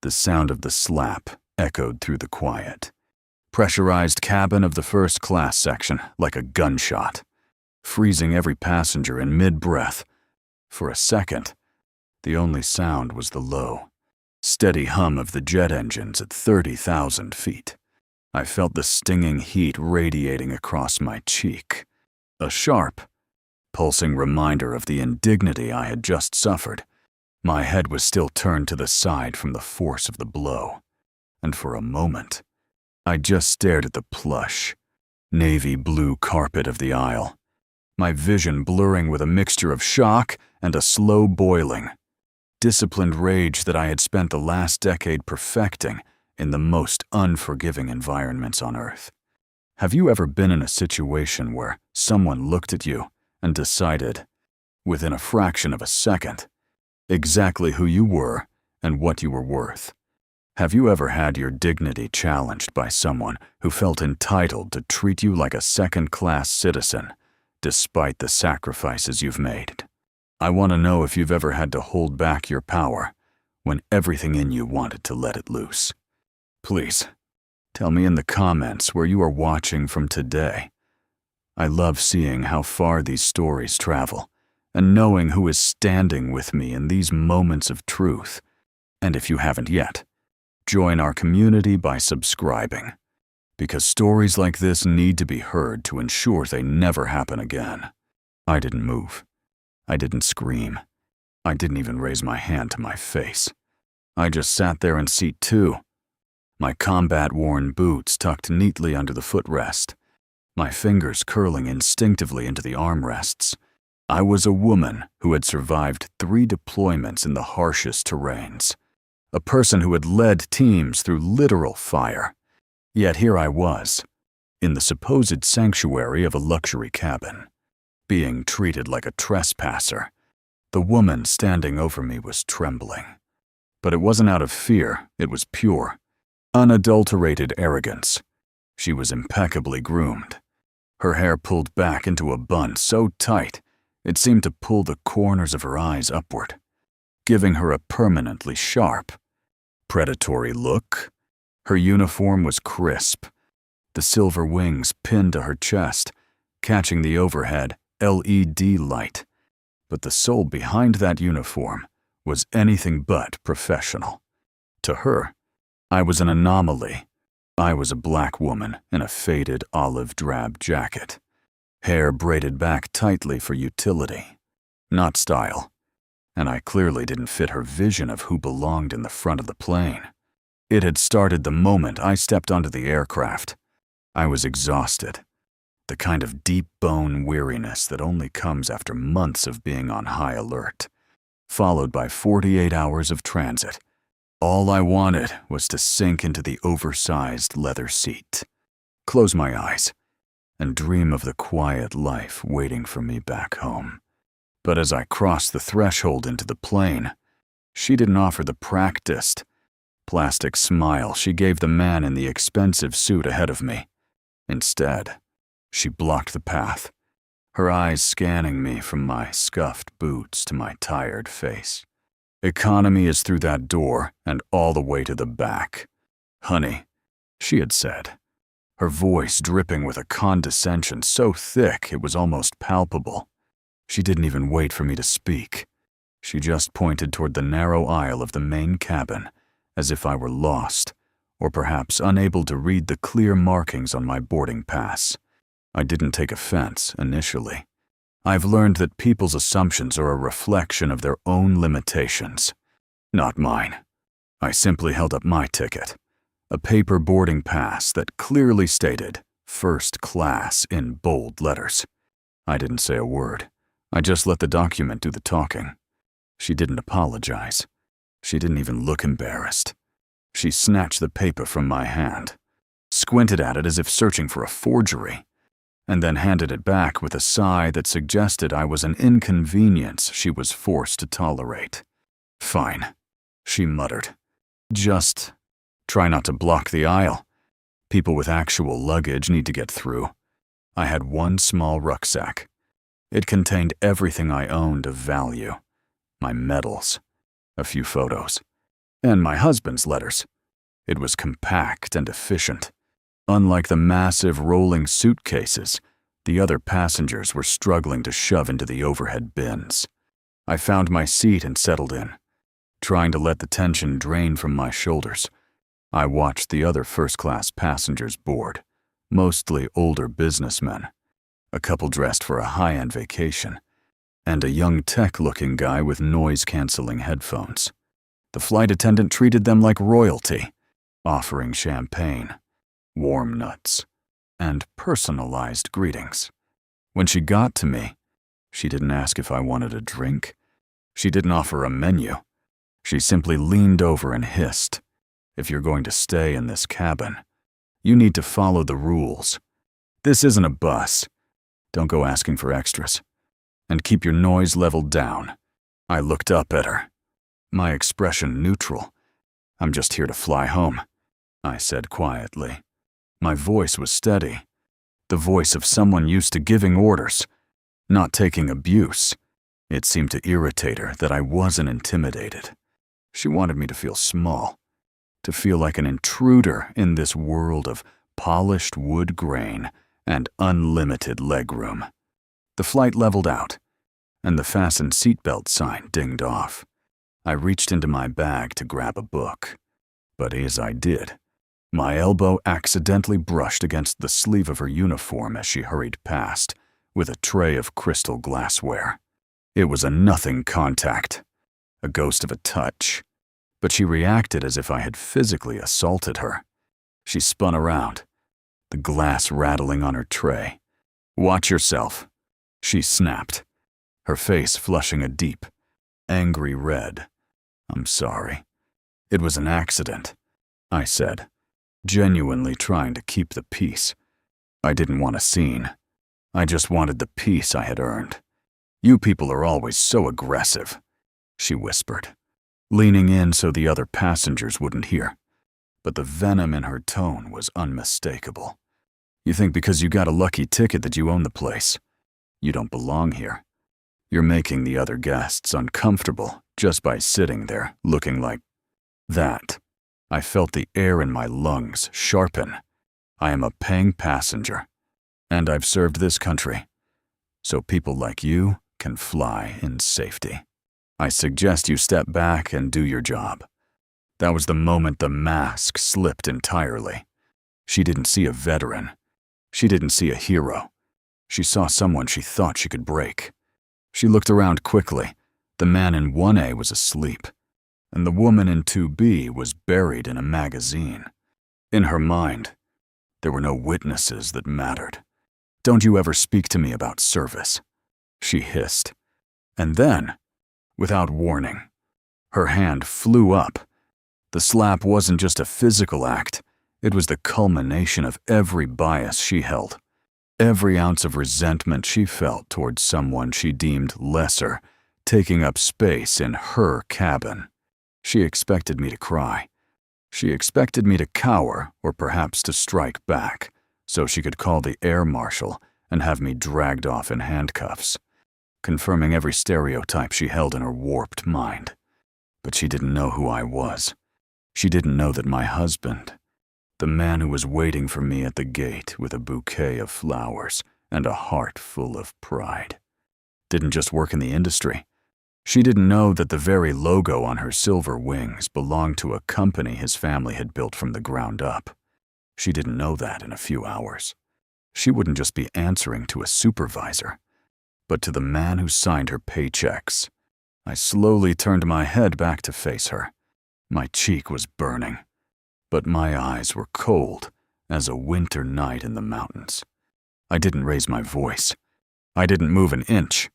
The sound of the slap echoed through the quiet. Pressurized cabin of the first-class section, like a gunshot, freezing every passenger in mid-breath. For a second, the only sound was the low, steady hum of the jet engines at 30,000 feet. I felt the stinging heat radiating across my cheek, a sharp, pulsing reminder of the indignity I had just suffered. My head was still turned to the side from the force of the blow, and for a moment, I just stared at the plush, navy blue carpet of the aisle, my vision blurring with a mixture of shock and a slow boiling, disciplined rage that I had spent the last decade perfecting in the most unforgiving environments on Earth. Have you ever been in a situation where someone looked at you and decided, within a fraction of a second, exactly who you were and what you were worth? Have you ever had your dignity challenged by someone who felt entitled to treat you like a second-class citizen, despite the sacrifices you've made? I want to know if you've ever had to hold back your power when everything in you wanted to let it loose. Please, tell me in the comments where you are watching from today. I love seeing how far these stories travel and knowing who is standing with me in these moments of truth. And if you haven't yet, join our community by subscribing, because stories like this need to be heard to ensure they never happen again. I didn't move. I didn't scream. I didn't even raise my hand to my face. I just sat there in seat 2, my combat-worn boots tucked neatly under the footrest, my fingers curling instinctively into the armrests. I was a woman who had survived 3 deployments in the harshest terrains, a person who had led teams through literal fire. Yet here I was, in the supposed sanctuary of a luxury cabin, being treated like a trespasser. The woman standing over me was trembling. But it wasn't out of fear, it was pure, unadulterated arrogance. She was impeccably groomed. Her hair pulled back into a bun so tight, it seemed to pull the corners of her eyes upward, giving her a permanently sharp, predatory look. Her uniform was crisp, the silver wings pinned to her chest, catching the overhead LED light. But the soul behind that uniform was anything but professional. To her, I was an anomaly. I was a black woman in a faded olive-drab jacket, hair braided back tightly for utility, not style, and I clearly didn't fit her vision of who belonged in the front of the plane. It had started the moment I stepped onto the aircraft. I was exhausted, the kind of deep bone weariness that only comes after months of being on high alert, followed by 48 hours of transit. All I wanted was to sink into the oversized leather seat, close my eyes, and dream of the quiet life waiting for me back home. But as I crossed the threshold into the plane, she didn't offer the practiced, plastic smile she gave the man in the expensive suit ahead of me. Instead, she blocked the path, her eyes scanning me from my scuffed boots to my tired face. Economy is through that door and all the way to the back. Honey, she had said, her voice dripping with a condescension so thick it was almost palpable. She didn't even wait for me to speak. She just pointed toward the narrow aisle of the main cabin, as if I were lost, or perhaps unable to read the clear markings on my boarding pass. I didn't take offense initially. I've learned that people's assumptions are a reflection of their own limitations, not mine. I simply held up my ticket, a paper boarding pass that clearly stated first class in bold letters. I didn't say a word. I just let the document do the talking. She didn't apologize. She didn't even look embarrassed. She snatched the paper from my hand, squinted at it as if searching for a forgery, and then handed it back with a sigh that suggested I was an inconvenience she was forced to tolerate. Fine, she muttered. Just try not to block the aisle. People with actual luggage need to get through. I had one small rucksack. It contained everything I owned of value. My medals, a few photos, and my husband's letters. It was compact and efficient. Unlike the massive rolling suitcases, the other passengers were struggling to shove into the overhead bins. I found my seat and settled in, trying to let the tension drain from my shoulders. I watched the other first-class passengers board, mostly older businessmen, a couple dressed for a high-end vacation, and a young tech-looking guy with noise-canceling headphones. The flight attendant treated them like royalty, offering champagne, warm nuts, and personalized greetings. When she got to me, she didn't ask if I wanted a drink. She didn't offer a menu. She simply leaned over and hissed, "If you're going to stay in this cabin, you need to follow the rules. This isn't a bus. Don't go asking for extras. And keep your noise level down." I looked up at her, my expression neutral. "I'm just here to fly home," I said quietly. My voice was steady, the voice of someone used to giving orders, not taking abuse. It seemed to irritate her that I wasn't intimidated. She wanted me to feel small, to feel like an intruder in this world of polished wood grain and unlimited legroom. The flight leveled out, and the fasten seatbelt sign dinged off. I reached into my bag to grab a book, but as I did, my elbow accidentally brushed against the sleeve of her uniform as she hurried past, with a tray of crystal glassware. It was a nothing contact, a ghost of a touch, but she reacted as if I had physically assaulted her. She spun around, the glass rattling on her tray. "Watch yourself," she snapped, her face flushing a deep, angry red. "I'm sorry. It was an accident," I said, genuinely trying to keep the peace. I didn't want a scene. I just wanted the peace I had earned. "You people are always so aggressive," she whispered, leaning in so the other passengers wouldn't hear. But the venom in her tone was unmistakable. "You think because you got a lucky ticket that you own the place. You don't belong here. You're making the other guests uncomfortable just by sitting there looking like that." I felt the air in my lungs sharpen. I am a paying passenger, and I've served this country, so people like you can fly in safety. I suggest you step back and do your job. That was the moment the mask slipped entirely. She didn't see a veteran. She didn't see a hero. She saw someone she thought she could break. She looked around quickly. The man in 1A was asleep, and the woman in 2B was buried in a magazine. In her mind, there were no witnesses that mattered. "Don't you ever speak to me about service," she hissed. And then, without warning, her hand flew up. The slap wasn't just a physical act, it was the culmination of every bias she held, every ounce of resentment she felt towards someone she deemed lesser, taking up space in her cabin. She expected me to cry. She expected me to cower or perhaps to strike back, so she could call the air marshal and have me dragged off in handcuffs, confirming every stereotype she held in her warped mind. But she didn't know who I was. She didn't know that my husband, the man who was waiting for me at the gate with a bouquet of flowers and a heart full of pride, didn't just work in the industry. She didn't know that the very logo on her silver wings belonged to a company his family had built from the ground up. She didn't know that in a few hours. She wouldn't just be answering to a supervisor, but to the man who signed her paychecks. I slowly turned my head back to face her. My cheek was burning, but my eyes were cold as a winter night in the mountains. I didn't raise my voice. I didn't move an inch.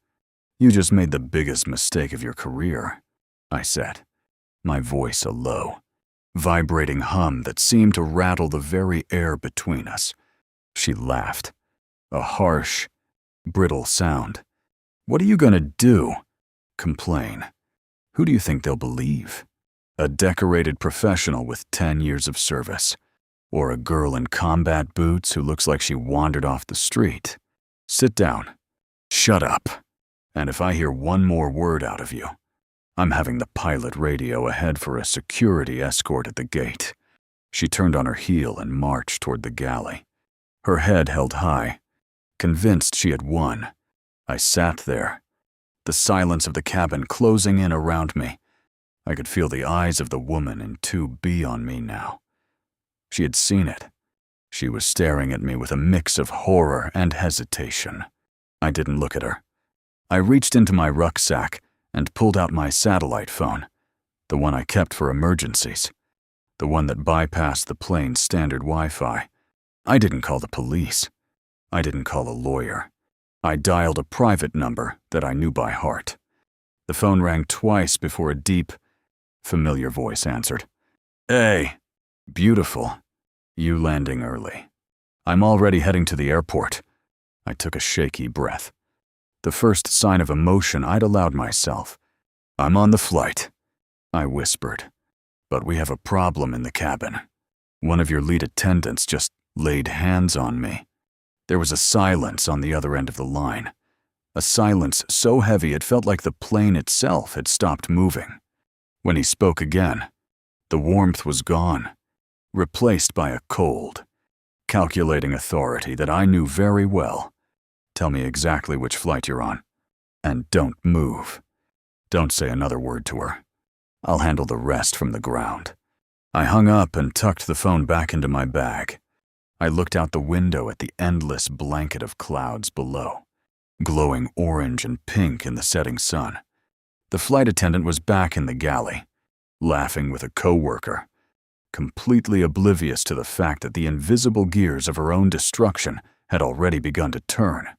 "You just made the biggest mistake of your career," I said, my voice a low, vibrating hum that seemed to rattle the very air between us. She laughed, a harsh, brittle sound. "What are you gonna do? Complain? Who do you think they'll believe? A decorated professional with 10 years of service, or a girl in combat boots who looks like she wandered off the street? Sit down. Shut up. And if I hear one more word out of you, I'm having the pilot radio ahead for a security escort at the gate. She turned on her heel and marched toward the galley. Her head held high, convinced she had won. I sat there, the silence of the cabin closing in around me. I could feel the eyes of the woman in 2B on me now. She had seen it. She was staring at me with a mix of horror and hesitation. I didn't look at her. I reached into my rucksack and pulled out my satellite phone, the one I kept for emergencies, the one that bypassed the plane's standard Wi-Fi. I didn't call the police. I didn't call a lawyer. I dialed a private number that I knew by heart. The phone rang twice before a deep, familiar voice answered. "Hey, beautiful. You landing early. I'm already heading to the airport." I took a shaky breath. The first sign of emotion I'd allowed myself. "I'm on the flight," I whispered. "But we have a problem in the cabin. One of your lead attendants just laid hands on me." There was a silence on the other end of the line. A silence so heavy it felt like the plane itself had stopped moving. When he spoke again, the warmth was gone, replaced by a cold, calculating authority that I knew very well. "Tell me exactly which flight you're on. And don't move. Don't say another word to her. I'll handle the rest from the ground." I hung up and tucked the phone back into my bag. I looked out the window at the endless blanket of clouds below, glowing orange and pink in the setting sun. The flight attendant was back in the galley, laughing with a coworker, completely oblivious to the fact that the invisible gears of her own destruction had already begun to turn.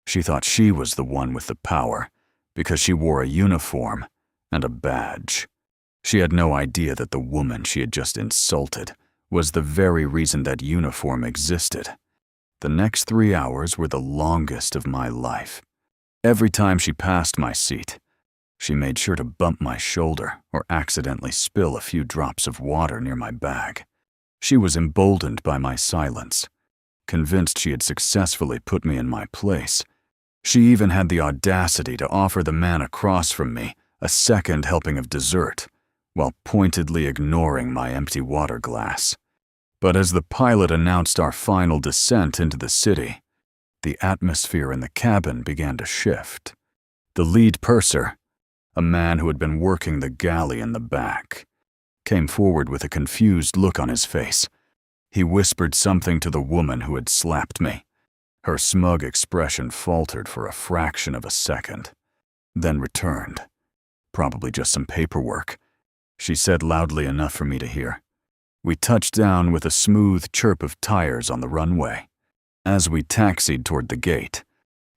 She thought she was the one with the power because she wore a uniform and a badge. She had no idea that the woman she had just insulted was the very reason that uniform existed. The next 3 hours were the longest of my life. Every time she passed my seat, she made sure to bump my shoulder or accidentally spill a few drops of water near my bag. She was emboldened by my silence, convinced she had successfully put me in my place. She even had the audacity to offer the man across from me a second helping of dessert, while pointedly ignoring my empty water glass. But as the pilot announced our final descent into the city, the atmosphere in the cabin began to shift. The lead purser, a man who had been working the galley in the back, came forward with a confused look on his face. He whispered something to the woman who had slapped me. Her smug expression faltered for a fraction of a second, then returned. Probably just some paperwork, she said loudly enough for me to hear. We touched down with a smooth chirp of tires on the runway. As we taxied toward the gate,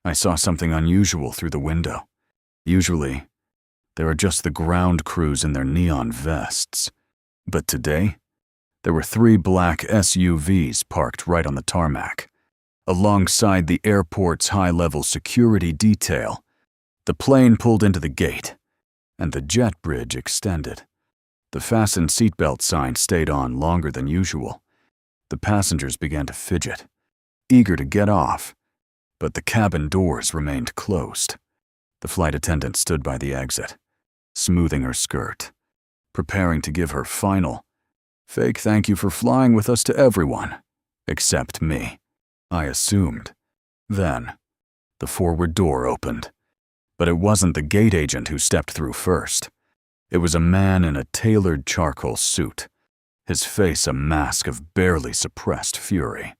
I saw something unusual through the window. Usually, there are just the ground crews in their neon vests. But today, there were 3 black SUVs parked right on the tarmac, alongside the airport's high-level security detail. The plane pulled into the gate, and the jet bridge extended. The fasten seatbelt sign stayed on longer than usual. The passengers began to fidget, eager to get off, but the cabin doors remained closed. The flight attendant stood by the exit, smoothing her skirt, preparing to give her final, fake thank you for flying with us to everyone, except me, I assumed. Then, the forward door opened, but it wasn't the gate agent who stepped through first. It was a man in a tailored charcoal suit, his face a mask of barely suppressed fury,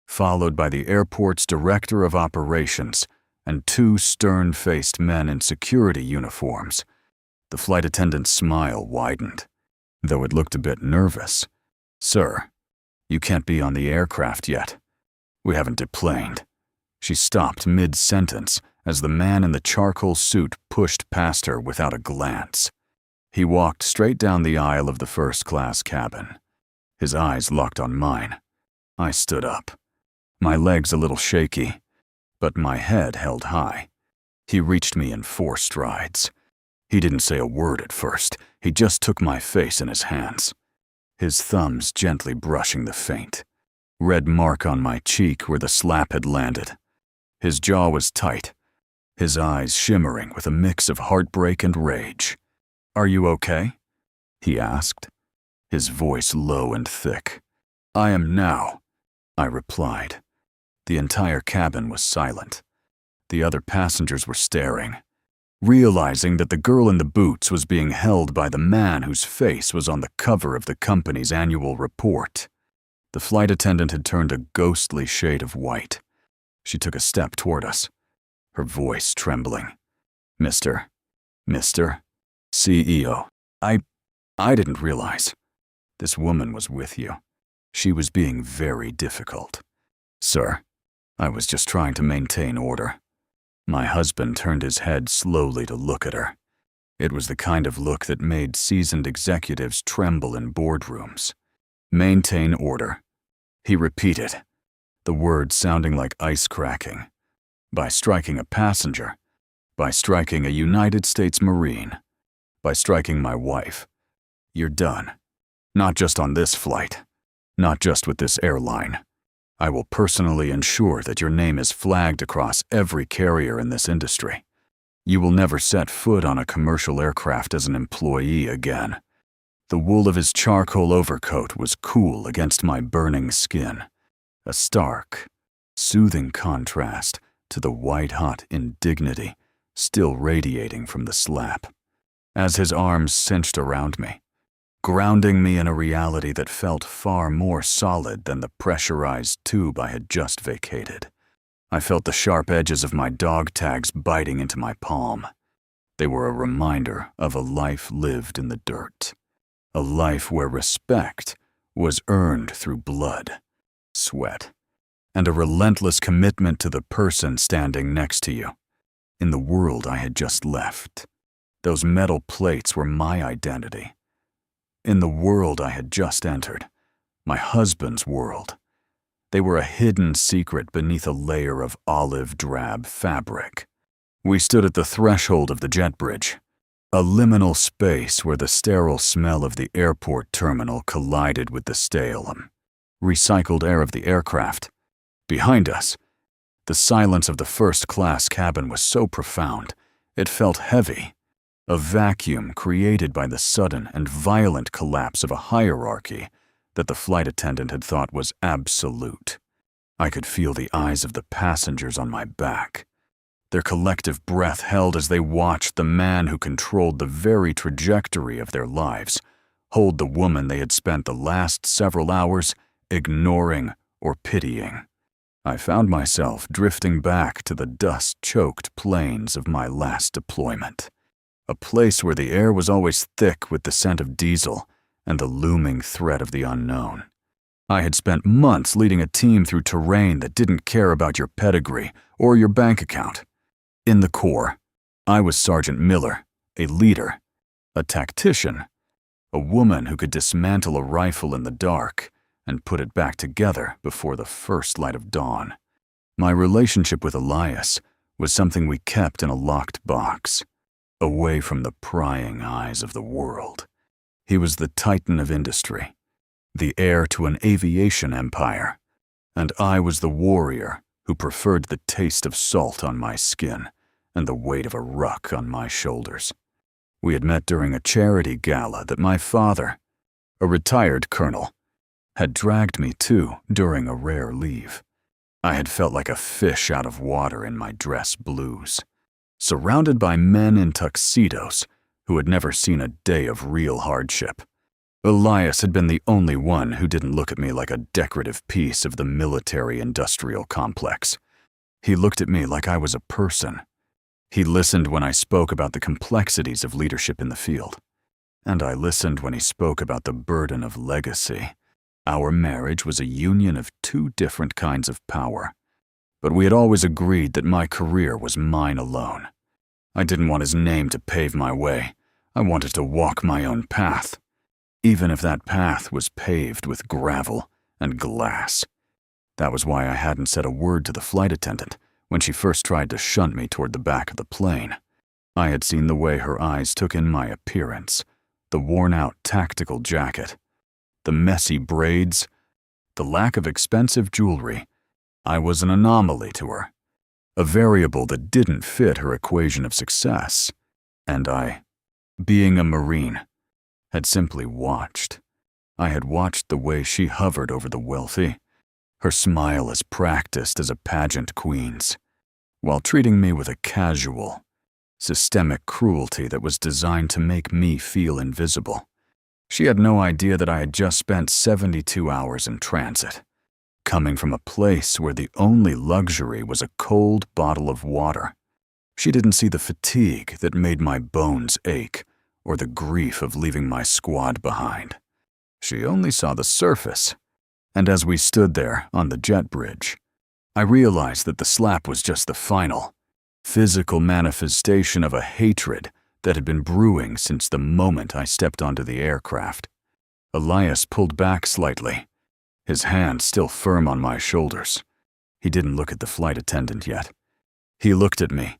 followed by the airport's director of operations and 2 stern-faced men in security uniforms. The flight attendant's smile widened, though it looked a bit nervous. "Sir, you can't be on the aircraft yet. We haven't deplaned." She stopped mid-sentence as the man in the charcoal suit pushed past her without a glance. He walked straight down the aisle of the first-class cabin. His eyes locked on mine. I stood up, my legs a little shaky, but my head held high. He reached me in 4 strides. He didn't say a word at first. He just took my face in his hands, his thumbs gently brushing the faint, red mark on my cheek where the slap had landed. His jaw was tight, his eyes shimmering with a mix of heartbreak and rage. "Are you okay?" he asked, his voice low and thick. "I am now," I replied. The entire cabin was silent. The other passengers were staring, realizing that the girl in the boots was being held by the man whose face was on the cover of the company's annual report. The flight attendant had turned a ghostly shade of white. She took a step toward us, her voice trembling. Mr. CEO, I didn't realize. This woman was with you. She was being very difficult. Sir, I was just trying to maintain order. My husband turned his head slowly to look at her. It was the kind of look that made seasoned executives tremble in boardrooms. Maintain order. He repeated, the words sounding like ice cracking. By striking a passenger. By striking a United States Marine. By striking my wife. You're done. Not just on this flight. Not just with this airline. I will personally ensure that your name is flagged across every carrier in this industry. You will never set foot on a commercial aircraft as an employee again. The wool of his charcoal overcoat was cool against my burning skin, a stark, soothing contrast to the white-hot indignity still radiating from the slap. As his arms cinched around me, grounding me in a reality that felt far more solid than the pressurized tube I had just vacated. I felt the sharp edges of my dog tags biting into my palm. They were a reminder of a life lived in the dirt. A life where respect was earned through blood, sweat, and a relentless commitment to the person standing next to you. In the world I had just left, those metal plates were my identity. In the world I had just entered, my husband's world, they were a hidden secret beneath a layer of olive-drab fabric. We stood at the threshold of the jet bridge, a liminal space where the sterile smell of the airport terminal collided with the stale, recycled air of the aircraft. Behind us, the silence of the first-class cabin was so profound, it felt heavy. A vacuum created by the sudden and violent collapse of a hierarchy that the flight attendant had thought was absolute. I could feel the eyes of the passengers on my back, their collective breath held as they watched the man who controlled the very trajectory of their lives hold the woman they had spent the last several hours ignoring or pitying. I found myself drifting back to the dust-choked plains of my last deployment. A place where the air was always thick with the scent of diesel and the looming threat of the unknown. I had spent months leading a team through terrain that didn't care about your pedigree or your bank account. In the Corps, I was Sergeant Miller, a leader, a tactician, a woman who could dismantle a rifle in the dark and put it back together before the first light of dawn. My relationship with Elias was something we kept in a locked box, away from the prying eyes of the world. He was the titan of industry, the heir to an aviation empire, and I was the warrior who preferred the taste of salt on my skin and the weight of a ruck on my shoulders. We had met during a charity gala that my father, a retired colonel, had dragged me to during a rare leave. I had felt like a fish out of water in my dress blues, surrounded by men in tuxedos who had never seen a day of real hardship. Elias had been the only one who didn't look at me like a decorative piece of the military-industrial complex. He looked at me like I was a person. He listened when I spoke about the complexities of leadership in the field. And I listened when he spoke about the burden of legacy. Our marriage was a union of two different kinds of power. But we had always agreed that my career was mine alone. I didn't want his name to pave my way. I wanted to walk my own path, even if that path was paved with gravel and glass. That was why I hadn't said a word to the flight attendant when she first tried to shunt me toward the back of the plane. I had seen the way her eyes took in my appearance, the worn-out tactical jacket, the messy braids, the lack of expensive jewelry. I was an anomaly to her, a variable that didn't fit her equation of success, and I Being a Marine, had simply watched. I had watched the way she hovered over the wealthy, her smile as practiced as a pageant queen's, while treating me with a casual, systemic cruelty that was designed to make me feel invisible. She had no idea that I had just spent 72 hours in transit, coming from a place where the only luxury was a cold bottle of water. She didn't see the fatigue that made my bones ache or the grief of leaving my squad behind. She only saw the surface, and as we stood there on the jet bridge, I realized that the slap was just the final, physical manifestation of a hatred that had been brewing since the moment I stepped onto the aircraft. Elias pulled back slightly, his hand still firm on my shoulders. He didn't look at the flight attendant yet. He looked at me,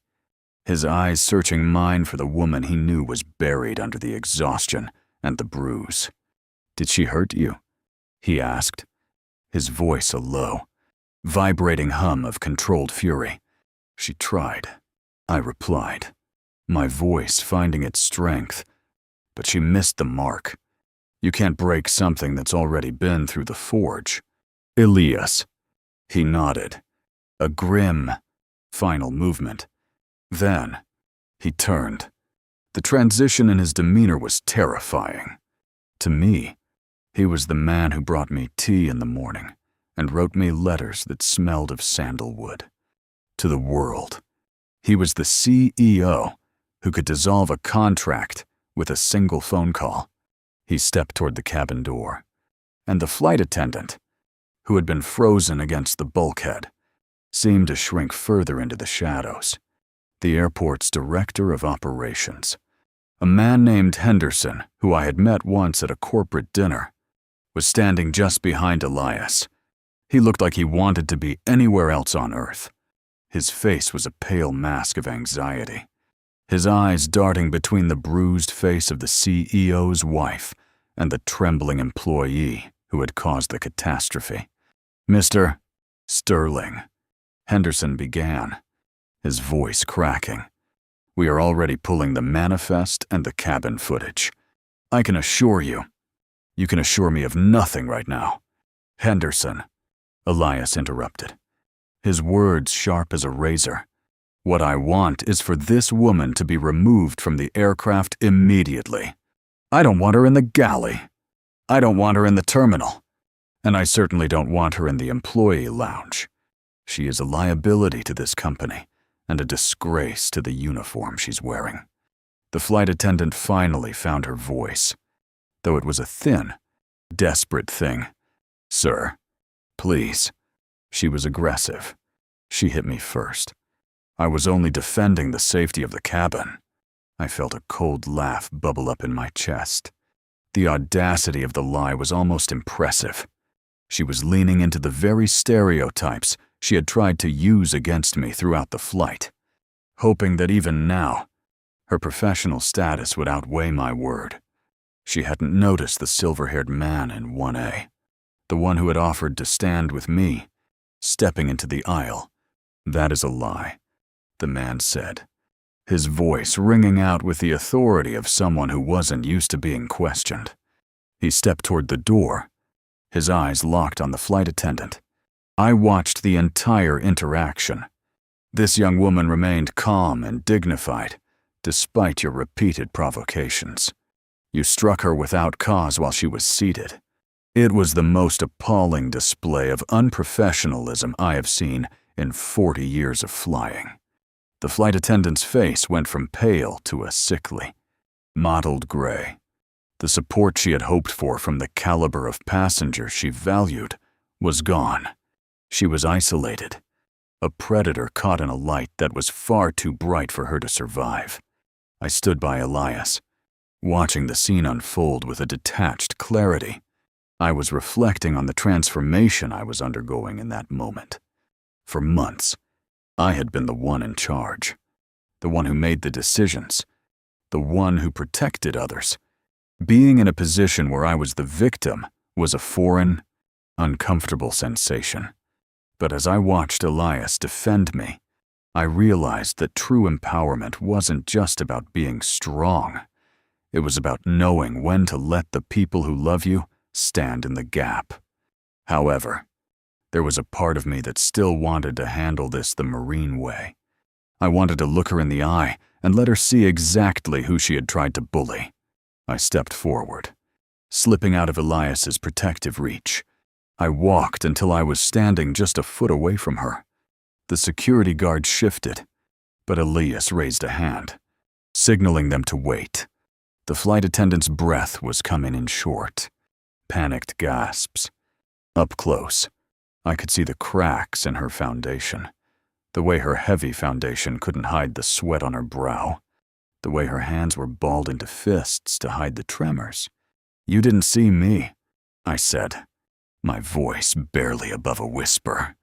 his eyes searching mine for the woman he knew was buried under the exhaustion and the bruise. "Did she hurt you?" he asked, his voice a low, vibrating hum of controlled fury. "She tried," I replied, my voice finding its strength, "but she missed the mark. You can't break something that's already been through the forge." "Elias." He nodded, a grim, final movement. Then, he turned. The transition in his demeanor was terrifying. To me, he was the man who brought me tea in the morning and wrote me letters that smelled of sandalwood. To the world, he was the CEO who could dissolve a contract with a single phone call. He stepped toward the cabin door, and the flight attendant, who had been frozen against the bulkhead, seemed to shrink further into the shadows. The airport's director of operations, a man named Henderson, who I had met once at a corporate dinner, was standing just behind Elias. He looked like he wanted to be anywhere else on Earth. His face was a pale mask of anxiety, his eyes darting between the bruised face of the CEO's wife and the trembling employee who had caused the catastrophe. "Mr. Sterling," Henderson began, his voice cracking. "We are already pulling the manifest and the cabin footage. I can assure you. You can assure me of nothing right now." "Henderson," Elias interrupted, his words sharp as a razor. "What I want is for this woman to be removed from the aircraft immediately. I don't want her in the galley. I don't want her in the terminal. And I certainly don't want her in the employee lounge. She is a liability to this company and a disgrace to the uniform she's wearing." The flight attendant finally found her voice, though it was a thin, desperate thing. "Sir, please." She was aggressive. She hit me first. I was only defending the safety of the cabin. I felt a cold laugh bubble up in my chest. The audacity of the lie was almost impressive. She was leaning into the very stereotypes she had tried to use against me throughout the flight, hoping that even now, her professional status would outweigh my word. She hadn't noticed the silver-haired man in 1A, the one who had offered to stand with me, stepping into the aisle. "That is a lie," the man said, his voice ringing out with the authority of someone who wasn't used to being questioned. He stepped toward the door, his eyes locked on the flight attendant. I watched the entire interaction. This young woman remained calm and dignified, despite your repeated provocations. You struck her without cause while she was seated. It was the most appalling display of unprofessionalism I have seen in 40 years of flying. The flight attendant's face went from pale to a sickly, mottled gray. The support she had hoped for from the caliber of passenger she valued was gone. She was isolated, a predator caught in a light that was far too bright for her to survive. I stood by Elias, watching the scene unfold with a detached clarity. I was reflecting on the transformation I was undergoing in that moment. For months, I had been the one in charge, the one who made the decisions, the one who protected others. Being in a position where I was the victim was a foreign, uncomfortable sensation. But as I watched Elias defend me, I realized that true empowerment wasn't just about being strong. It was about knowing when to let the people who love you stand in the gap. However, there was a part of me that still wanted to handle this the Marine way. I wanted to look her in the eye and let her see exactly who she had tried to bully. I stepped forward, slipping out of Elias's protective reach. I walked until I was standing just a foot away from her. The security guard shifted, but Elias raised a hand, signaling them to wait. The flight attendant's breath was coming in short, panicked gasps. Up close, I could see the cracks in her foundation, the way her heavy foundation couldn't hide the sweat on her brow, the way her hands were balled into fists to hide the tremors. "You didn't see me," I said, my voice barely above a whisper.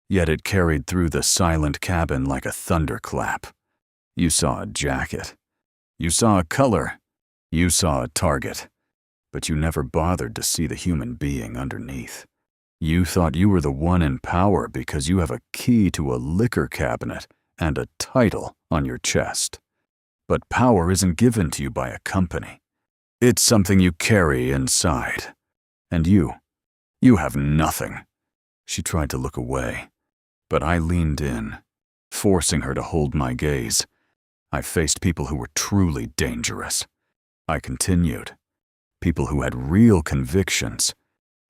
Yet it carried through the silent cabin like a thunderclap. "You saw a jacket. You saw a color. You saw a target. But you never bothered to see the human being underneath. You thought you were the one in power because you have a key to a liquor cabinet and a title on your chest. But power isn't given to you by a company. It's something you carry inside. And you have nothing." She tried to look away, but I leaned in, forcing her to hold my gaze. I faced people who were truly dangerous. I continued. People who had real convictions,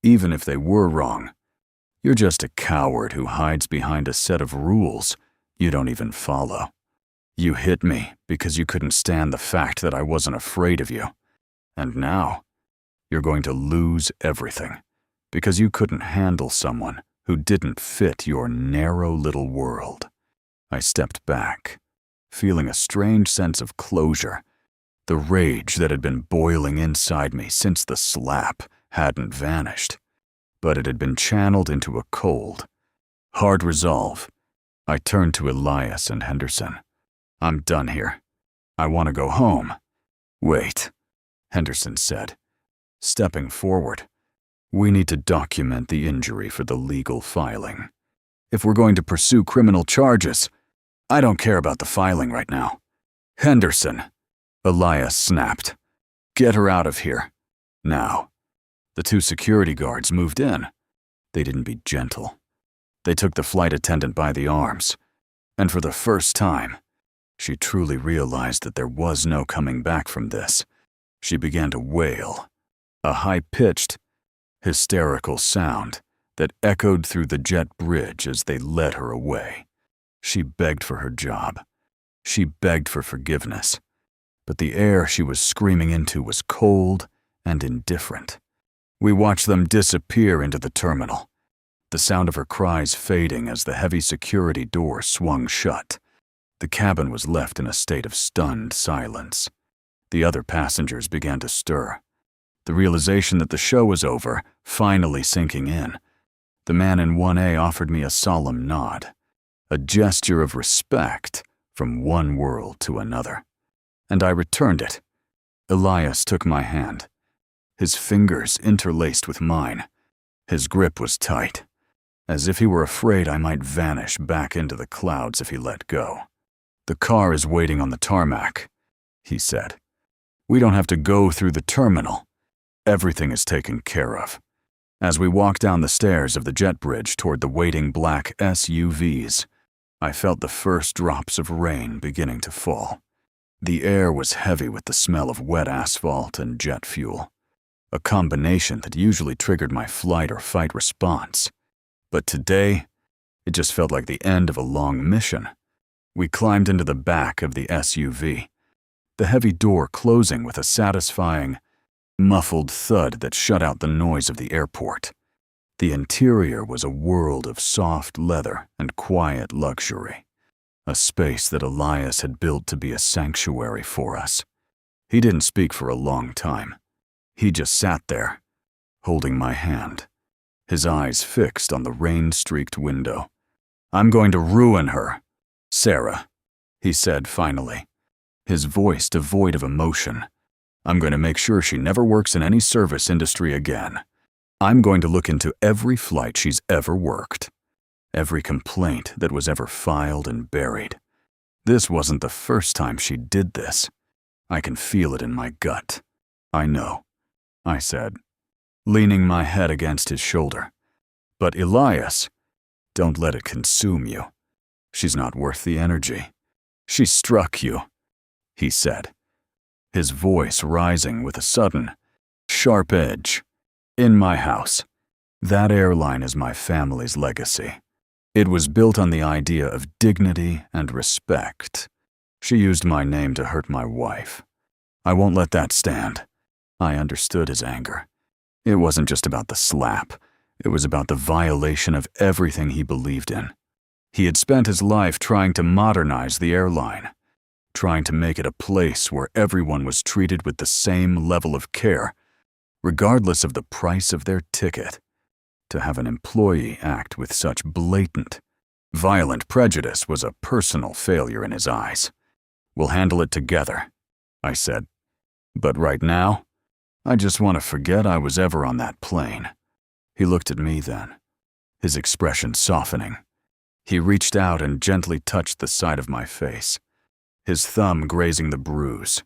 even if they were wrong. "You're just a coward who hides behind a set of rules you don't even follow. You hit me because you couldn't stand the fact that I wasn't afraid of you. And now, you're going to lose everything because you couldn't handle someone who didn't fit your narrow little world." I stepped back, feeling a strange sense of closure. The rage that had been boiling inside me since the slap hadn't vanished, but it had been channeled into a cold, hard resolve. I turned to Elias and Henderson. "I'm done here. I want to go home." "Wait," Henderson said, stepping forward. "We need to document the injury for the legal filing. If we're going to pursue criminal charges, I don't care about the filing right now." "Henderson," Elias snapped, "get her out of here. Now." The two security guards moved in. They didn't be gentle. They took the flight attendant by the arms, and for the first time, she truly realized that there was no coming back from this. She began to wail, a high-pitched, hysterical sound that echoed through the jet bridge as they led her away. She begged for her job. She begged for forgiveness. But the air she was screaming into was cold and indifferent. We watched them disappear into the terminal, the sound of her cries fading as the heavy security door swung shut. The cabin was left in a state of stunned silence. The other passengers began to stir, the realization that the show was over finally sinking in. The man in 1A offered me a solemn nod, a gesture of respect from one world to another, and I returned it. Elias took my hand, his fingers interlaced with mine. His grip was tight, as if he were afraid I might vanish back into the clouds if he let go. "The car is waiting on the tarmac," he said. "We don't have to go through the terminal. Everything is taken care of." As we walked down the stairs of the jet bridge toward the waiting black SUVs, I felt the first drops of rain beginning to fall. The air was heavy with the smell of wet asphalt and jet fuel, a combination that usually triggered my flight or fight response. But today, it just felt like the end of a long mission. We climbed into the back of the SUV, the heavy door closing with a satisfying, muffled thud that shut out the noise of the airport. The interior was a world of soft leather and quiet luxury, a space that Elias had built to be a sanctuary for us. He didn't speak for a long time. He just sat there, holding my hand, his eyes fixed on the rain-streaked window. "I'm going to ruin her, Sarah," he said finally, his voice devoid of emotion. "I'm going to make sure she never works in any service industry again. I'm going to look into every flight she's ever worked, every complaint that was ever filed and buried. This wasn't the first time she did this. I can feel it in my gut. I know, I said, leaning my head against his shoulder. But Elias, don't let it consume you. She's not worth the energy. She struck you, he said, his voice rising with a sudden, sharp edge. In my house, that airline is my family's legacy. It was built on the idea of dignity and respect. She used my name to hurt my wife. I won't let that stand. I understood his anger. It wasn't just about the slap. It was about the violation of everything he believed in. He had spent his life trying to modernize the airline, trying to make it a place where everyone was treated with the same level of care, regardless of the price of their ticket. To have an employee act with such blatant, violent prejudice was a personal failure in his eyes. We'll handle it together, I said. But right now, I just want to forget I was ever on that plane. He looked at me then, his expression softening. He reached out and gently touched the side of my face, his thumb grazing the bruise.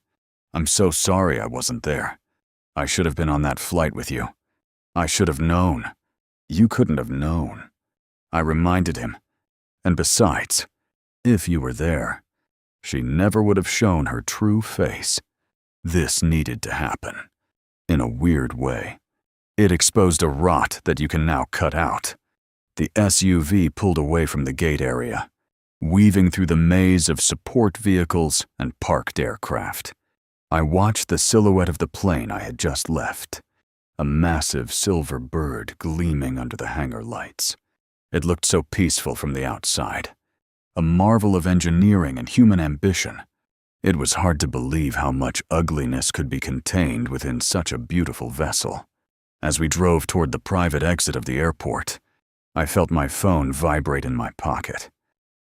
I'm so sorry I wasn't there. I should have been on that flight with you. I should have known. You couldn't have known. I reminded him. And besides, if you were there, she never would have shown her true face. This needed to happen. In a weird way. It exposed a rot that you can now cut out. The SUV pulled away from the gate area, weaving through the maze of support vehicles and parked aircraft. I watched the silhouette of the plane I had just left, a massive silver bird gleaming under the hangar lights. It looked so peaceful from the outside, a marvel of engineering and human ambition. It was hard to believe how much ugliness could be contained within such a beautiful vessel. As we drove toward the private exit of the airport, I felt my phone vibrate in my pocket.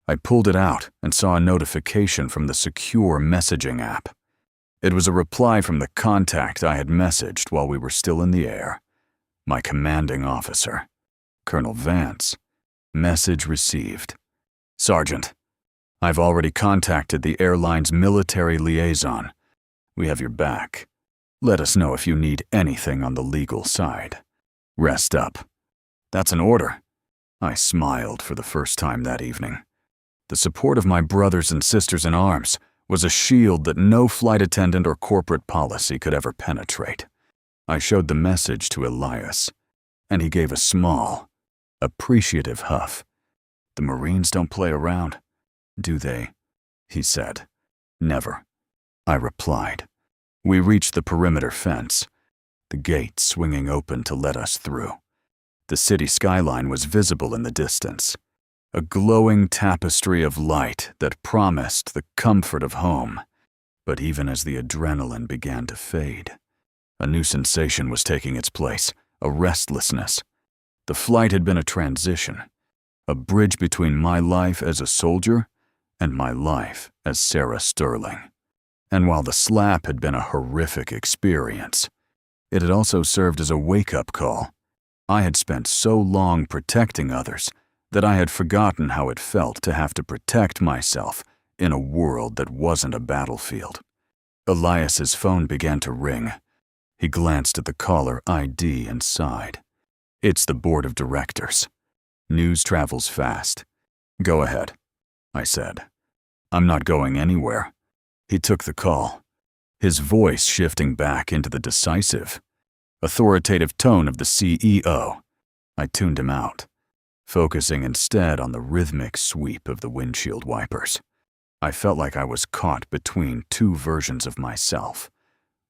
I pulled it out and saw a notification from the secure messaging app. It was a reply from the contact I had messaged while we were still in the air. My commanding officer, Colonel Vance. Message received. Sergeant, I've already contacted the airline's military liaison. We have your back. Let us know if you need anything on the legal side. Rest up. That's an order. I smiled for the first time that evening. The support of my brothers and sisters in arms was a shield that no flight attendant or corporate policy could ever penetrate. I showed the message to Elias, and he gave a small, appreciative huff. The Marines don't play around, do they? He said. Never, I replied. We reached the perimeter fence, the gate swinging open to let us through. The city skyline was visible in the distance, a glowing tapestry of light that promised the comfort of home. But even as the adrenaline began to fade, a new sensation was taking its place, a restlessness. The flight had been a transition, a bridge between my life as a soldier and my life as Sarah Sterling. And while the slap had been a horrific experience, it had also served as a wake-up call. I had spent so long protecting others that I had forgotten how it felt to have to protect myself in a world that wasn't a battlefield. Elias's phone began to ring. He glanced at the caller ID and sighed. It's the board of directors. News travels fast. Go ahead, I said. I'm not going anywhere. He took the call, his voice shifting back into the decisive, authoritative tone of the CEO. I tuned him out, focusing instead on the rhythmic sweep of the windshield wipers. I felt like I was caught between two versions of myself,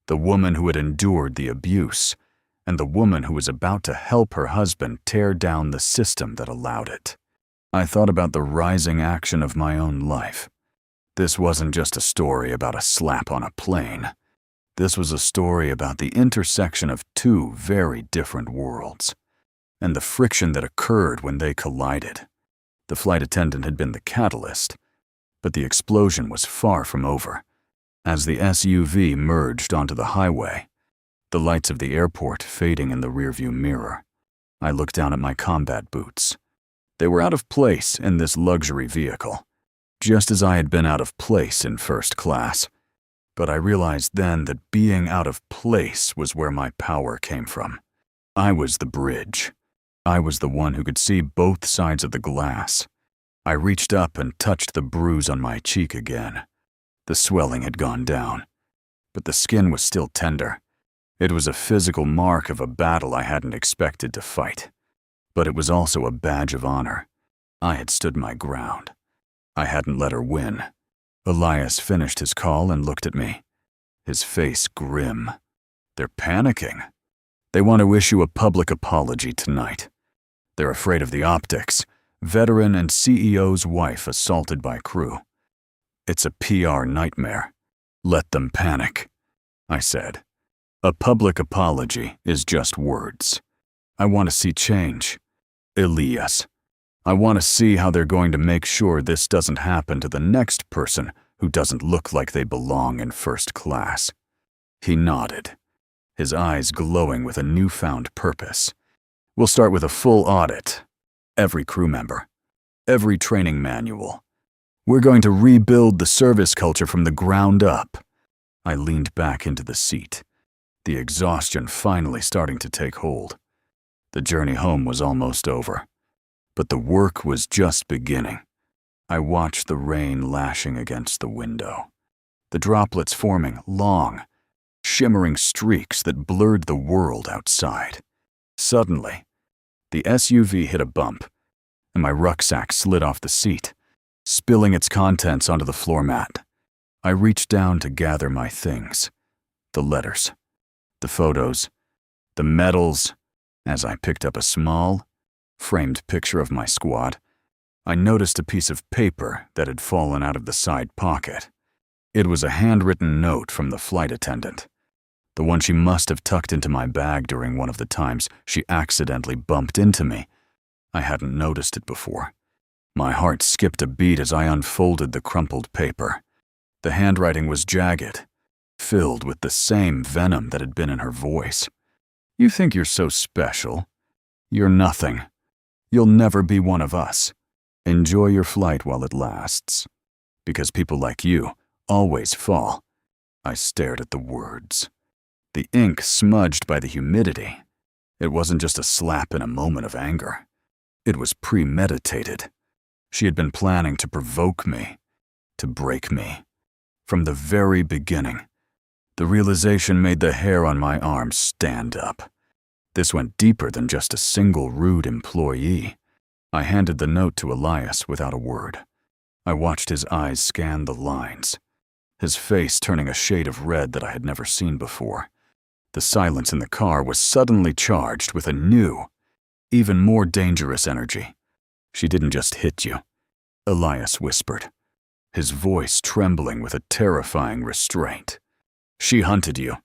the woman who had endured the abuse and the woman who was about to help her husband tear down the system that allowed it. I thought about the rising action of my own life. This wasn't just a story about a slap on a plane. This was a story about the intersection of two very different worlds, and the friction that occurred when they collided. The flight attendant had been the catalyst, but the explosion was far from over. As the SUV merged onto the highway, the lights of the airport fading in the rearview mirror, I looked down at my combat boots. They were out of place in this luxury vehicle, just as I had been out of place in first class. But I realized then that being out of place was where my power came from. I was the bridge. I was the one who could see both sides of the glass. I reached up and touched the bruise on my cheek again. The swelling had gone down, but the skin was still tender. It was a physical mark of a battle I hadn't expected to fight. But it was also a badge of honor. I had stood my ground. I hadn't let her win. Elias finished his call and looked at me, his face grim. They're panicking. They want to issue a public apology tonight. They're afraid of the optics. Veteran and CEO's wife assaulted by crew. It's a PR nightmare. Let them panic, I said. A public apology is just words. I want to see change. Elias, I want to see how they're going to make sure this doesn't happen to the next person who doesn't look like they belong in first class. He nodded, his eyes glowing with a newfound purpose. We'll start with a full audit. Every crew member, every training manual. We're going to rebuild the service culture from the ground up. I leaned back into the seat, the exhaustion finally starting to take hold. The journey home was almost over, but the work was just beginning. I watched the rain lashing against the window, the droplets forming long, shimmering streaks that blurred the world outside. Suddenly, the SUV hit a bump, and my rucksack slid off the seat, spilling its contents onto the floor mat. I reached down to gather my things, the letters, the photos, the medals. As I picked up a small, framed picture of my squad, I noticed a piece of paper that had fallen out of the side pocket. It was a handwritten note from the flight attendant, the one she must have tucked into my bag during one of the times she accidentally bumped into me. I hadn't noticed it before. My heart skipped a beat as I unfolded the crumpled paper. The handwriting was jagged, filled with the same venom that had been in her voice. You think you're so special. You're nothing. You'll never be one of us. Enjoy your flight while it lasts. Because people like you always fall. I stared at the words. The ink smudged by the humidity. It wasn't just a slap in a moment of anger. It was premeditated. She had been planning to provoke me, to break me. From the very beginning, the realization made the hair on my arm stand up. This went deeper than just a single rude employee. I handed the note to Elias without a word. I watched his eyes scan the lines, his face turning a shade of red that I had never seen before. The silence in the car was suddenly charged with a new, even more dangerous energy. She didn't just hit you, Elias whispered, his voice trembling with a terrifying restraint. She hunted you.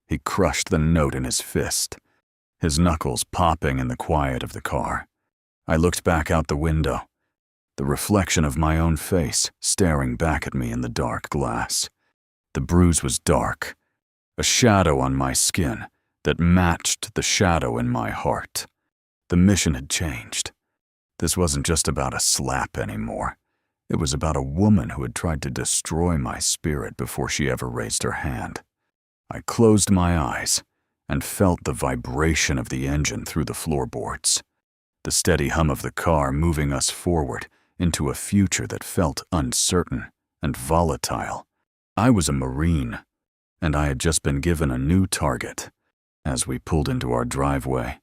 He crushed the note in his fist, his knuckles popping in the quiet of the car. I looked back out the window, the reflection of my own face staring back at me in the dark glass. The bruise was dark, a shadow on my skin that matched the shadow in my heart. The mission had changed. This wasn't just about a slap anymore. It was about a woman who had tried to destroy my spirit before she ever raised her hand. I closed my eyes and felt the vibration of the engine through the floorboards, the steady hum of the car moving us forward into a future that felt uncertain and volatile. I was a Marine, and I had just been given a new target. As we pulled into our driveway,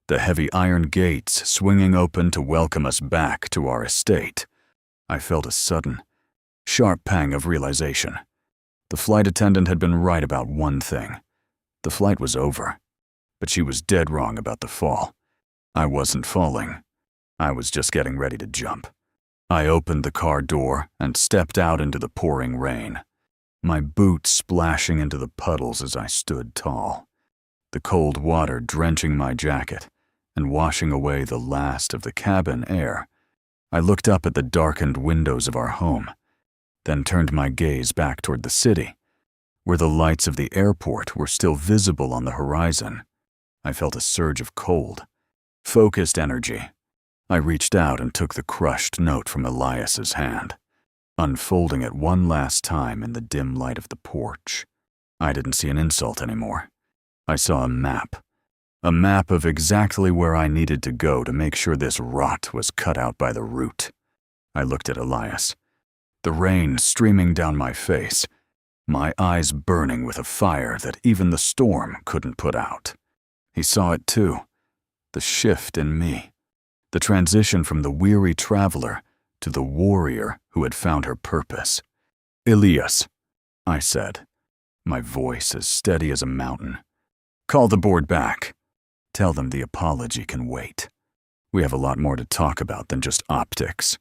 the heavy iron gates swinging open to welcome us back to our estate, I felt a sudden, sharp pang of realization. The flight attendant had been right about one thing. The flight was over, but she was dead wrong about the fall. I wasn't falling. I was just getting ready to jump. I opened the car door and stepped out into the pouring rain, my boots splashing into the puddles as I stood tall, the cold water drenching my jacket and washing away the last of the cabin air. I looked up at the darkened windows of our home, then turned my gaze back toward the city, where the lights of the airport were still visible on the horizon. I felt a surge of cold, focused energy. I reached out and took the crushed note from Elias's hand. unfolding it one last time in the dim light of the porch. I didn't see an insult anymore. I saw a map of exactly where I needed to go to make sure this rot was cut out by the root. I looked at Elias, the rain streaming down my face, my eyes burning with a fire that even the storm couldn't put out. He saw it too, the shift in me, the transition from the weary traveler to the warrior who had found her purpose. "Elias," I said, my voice as steady as a mountain. "Call the board back. Tell them the apology can wait. We have a lot more to talk about than just optics."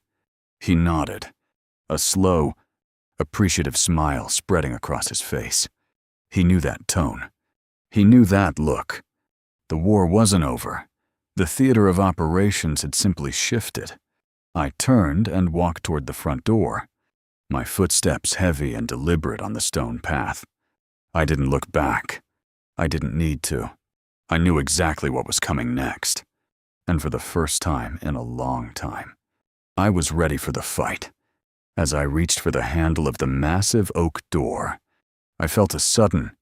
He nodded, a slow, appreciative smile spreading across his face. He knew that tone. He knew that look. The war wasn't over. The theater of operations had simply shifted. I turned and walked toward the front door, my footsteps heavy and deliberate on the stone path. I didn't look back. I didn't need to. I knew exactly what was coming next. And for the first time in a long time, I was ready for the fight. As I reached for the handle of the massive oak door, I felt a sudden,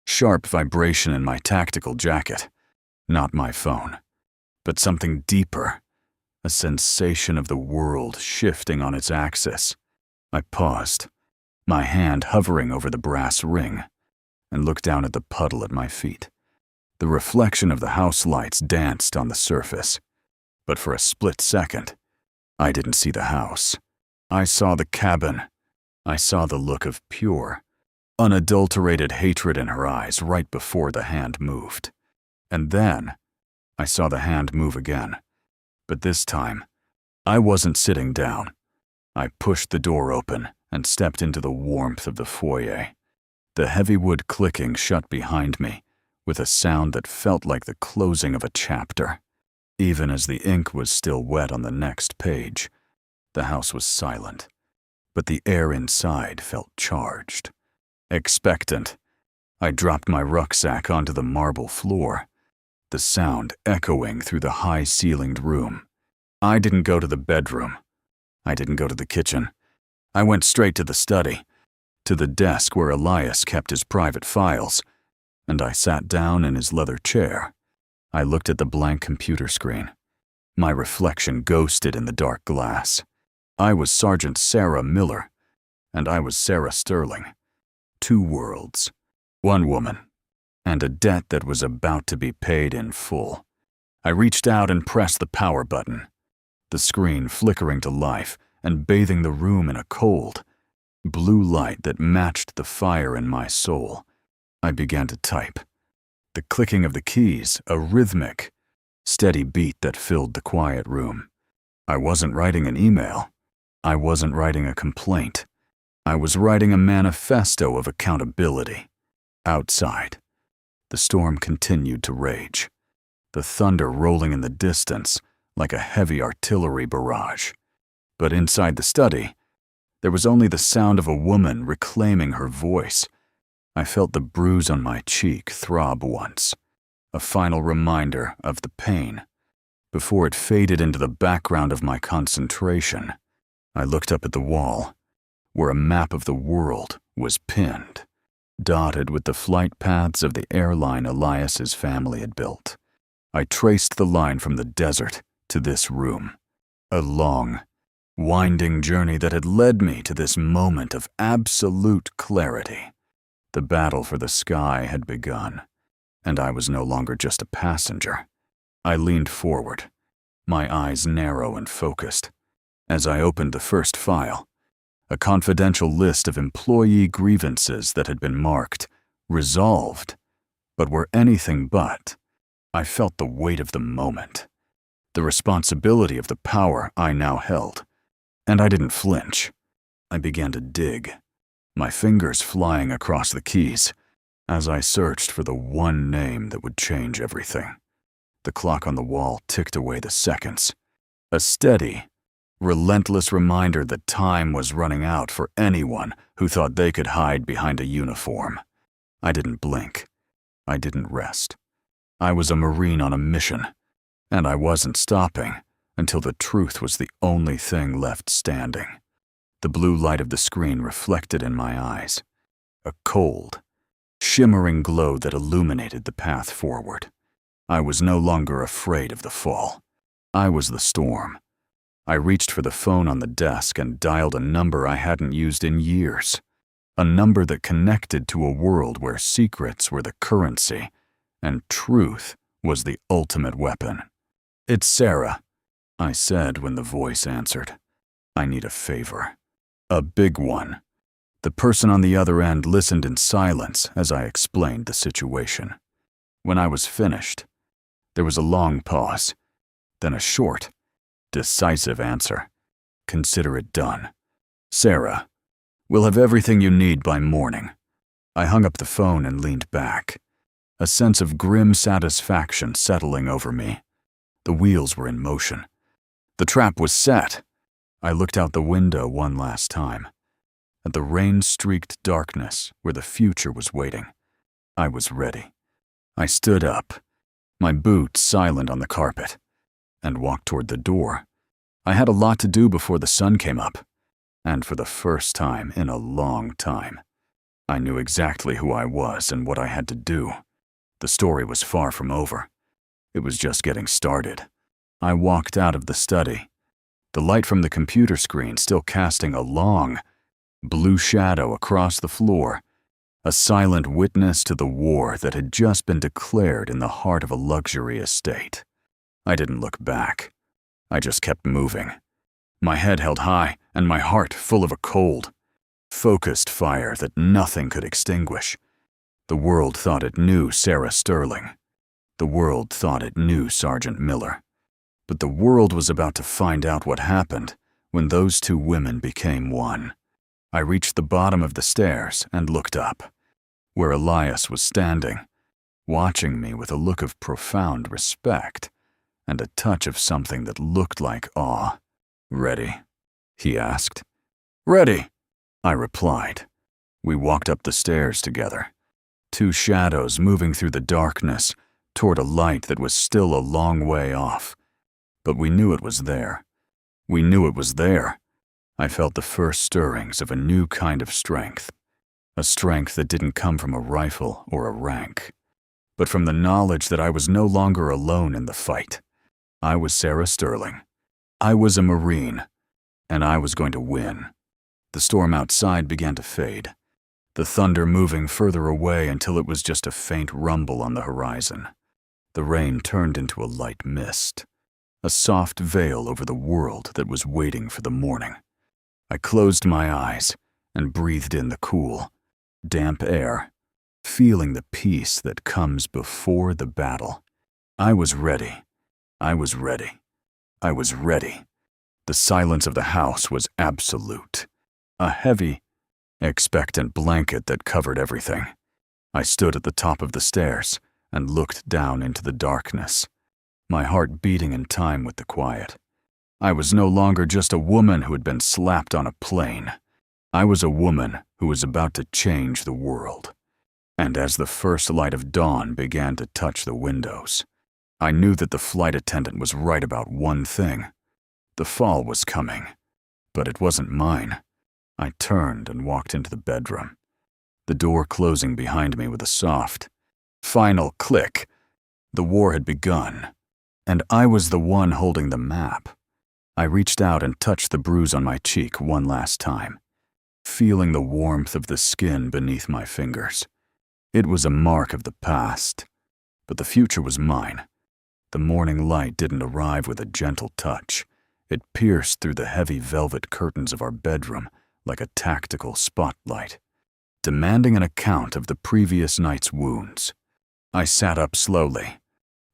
sharp vibration in my tactical jacket. Not my phone, but something deeper, a sensation of the world shifting on its axis. I paused, my hand hovering over the brass ring, and looked down at the puddle at my feet. The reflection of the house lights danced on the surface, but for a split second, I didn't see the house. I saw the cabin. I saw the look of pure, unadulterated hatred in her eyes right before the hand moved. And then, I saw the hand move again. But this time, I wasn't sitting down. I pushed the door open and stepped into the warmth of the foyer. The heavy wood clicking shut behind me with a sound that felt like the closing of a chapter. Even as the ink was still wet on the next page, the house was silent, but the air inside felt charged. Expectant, I dropped my rucksack onto the marble floor, the sound echoing through the high-ceilinged room. I didn't go to the bedroom. I didn't go to the kitchen. I went straight to the study, to the desk where Elias kept his private files, and I sat down in his leather chair. I looked at the blank computer screen. My reflection ghosted in the dark glass. I was Sergeant Sarah Miller, and I was Sarah Sterling. Two worlds, one woman, and a debt that was about to be paid in full. I reached out and pressed the power button, the screen flickering to life and bathing the room in a cold, blue light that matched the fire in my soul. I began to type, the clicking of the keys a rhythmic, steady beat that filled the quiet room. I wasn't writing an email. I wasn't writing a complaint. I was writing a manifesto of accountability. Outside, the storm continued to rage, the thunder rolling in the distance like a heavy artillery barrage. But inside the study, there was only the sound of a woman reclaiming her voice. I felt the bruise on my cheek throb once, a final reminder of the pain, before it faded into the background of my concentration. I looked up at the wall, where a map of the world was pinned, dotted with the flight paths of the airline Elias's family had built. I traced the line from the desert to this room, a long, winding journey that had led me to this moment of absolute clarity. The battle for the sky had begun, and I was no longer just a passenger. I leaned forward, my eyes narrow and focused. As I opened the first file, a confidential list of employee grievances that had been marked resolved, but were anything but. I felt the weight of the moment, the responsibility of the power I now held, and I didn't flinch. I began to dig, my fingers flying across the keys as I searched for the one name that would change everything. The clock on the wall ticked away the seconds, a steady, relentless reminder that time was running out for anyone who thought they could hide behind a uniform. I didn't blink. I didn't rest. I was a Marine on a mission, and I wasn't stopping until the truth was the only thing left standing. the blue light of the screen reflected in my eyes. A cold, shimmering glow that illuminated the path forward. I was no longer afraid of the fall. I was the storm. I reached for the phone on the desk and dialed a number I hadn't used in years. A number that connected to a world where secrets were the currency and truth was the ultimate weapon. "It's Sarah," I said when the voice answered. "I need a favor. A big one." The person on the other end listened in silence as I explained the situation. When I was finished, there was a long pause, then a short, decisive answer. "Consider it done. Sarah, we'll have everything you need by morning." I hung up the phone and leaned back, a sense of grim satisfaction settling over me. The wheels were in motion. The trap was set. I looked out the window one last time, at the rain-streaked darkness where the future was waiting. I was ready. I stood up, my boots silent on the carpet, and walked toward the door. I had a lot to do before the sun came up, and for the first time in a long time, I knew exactly who I was and what I had to do. The story was far from over. It was just getting started. I walked out of the study, the light from the computer screen still casting a long, blue shadow across the floor, a silent witness to the war that had just been declared in the heart of a luxury estate. I didn't look back. I just kept moving, my head held high and my heart full of a cold, focused fire that nothing could extinguish. The world thought it knew Sarah Sterling. The world thought it knew Sergeant Miller. But the world was about to find out what happened when those two women became one. I reached the bottom of the stairs and looked up, where Elias was standing, watching me with a look of profound respect and a touch of something that looked like awe. "Ready?" he asked. "Ready," I replied. We walked up the stairs together, two shadows moving through the darkness toward a light that was still a long way off. But we knew it was there. We knew it was there. I felt the first stirrings of a new kind of strength, a strength that didn't come from a rifle or a rank, but from the knowledge that I was no longer alone in the fight. I was Sarah Sterling. I was a Marine, and I was going to win. The storm outside began to fade, the thunder moving further away until it was just a faint rumble on the horizon. The rain turned into a light mist, a soft veil over the world that was waiting for the morning. I closed my eyes and breathed in the cool, damp air, feeling the peace that comes before the battle. I was ready. I was ready. I was ready. The silence of the house was absolute, a heavy, expectant blanket that covered everything. I stood at the top of the stairs and looked down into the darkness, my heart beating in time with the quiet. I was no longer just a woman who had been slapped on a plane. I was a woman who was about to change the world. And as the first light of dawn began to touch the windows, I knew that the flight attendant was right about one thing. The fall was coming, but it wasn't mine. I turned and walked into the bedroom, the door closing behind me with a soft, final click. The war had begun, and I was the one holding the map. I reached out and touched the bruise on my cheek one last time, feeling the warmth of the skin beneath my fingers. It was a mark of the past, but the future was mine. The morning light didn't arrive with a gentle touch. It pierced through the heavy velvet curtains of our bedroom like a tactical spotlight, demanding an account of the previous night's wounds. I sat up slowly,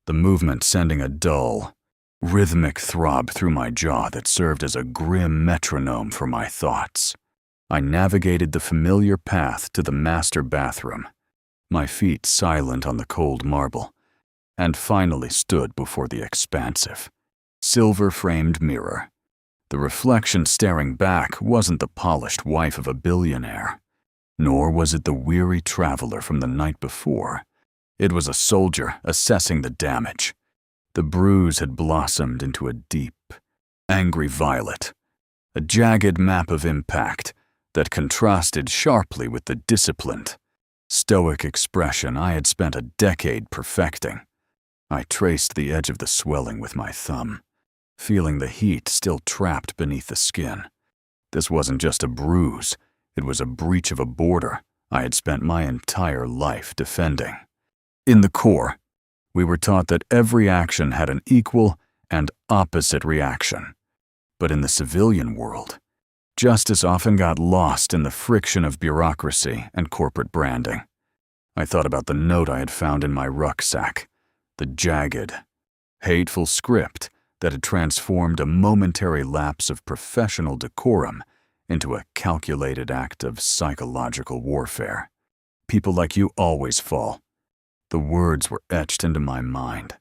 the movement sending a dull, rhythmic throb through my jaw that served as a grim metronome for my thoughts. I navigated the familiar path to the master bathroom, my feet silent on the cold marble, and finally stood before the expansive, silver-framed mirror. The reflection staring back wasn't the polished wife of a billionaire, nor was it the weary traveler from the night before. It was a soldier assessing the damage. The bruise had blossomed into a deep, angry violet, a jagged map of impact that contrasted sharply with the disciplined, stoic expression I had spent a decade perfecting. I traced the edge of the swelling with my thumb, feeling the heat still trapped beneath the skin. This wasn't just a bruise, it was a breach of a border I had spent my entire life defending. In the Corps, we were taught that every action had an equal and opposite reaction. But in the civilian world, justice often got lost in the friction of bureaucracy and corporate branding. I thought about the note I had found in my rucksack, the jagged, hateful script that had transformed a momentary lapse of professional decorum into a calculated act of psychological warfare. People like you always fall. The words were etched into my mind,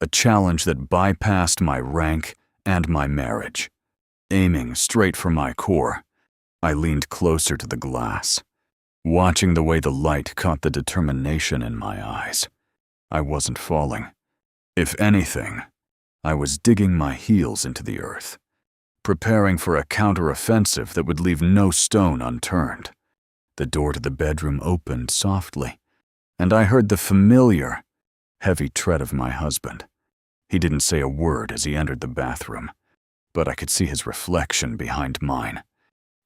a challenge that bypassed my rank and my marriage. Aiming straight for my core, I leaned closer to the glass, watching the way the light caught the determination in my eyes. I wasn't falling. If anything, I was digging my heels into the earth, preparing for a counteroffensive that would leave no stone unturned. The door to the bedroom opened softly, and I heard the familiar, heavy tread of my husband. He didn't say a word as he entered the bathroom, but I could see his reflection behind mine.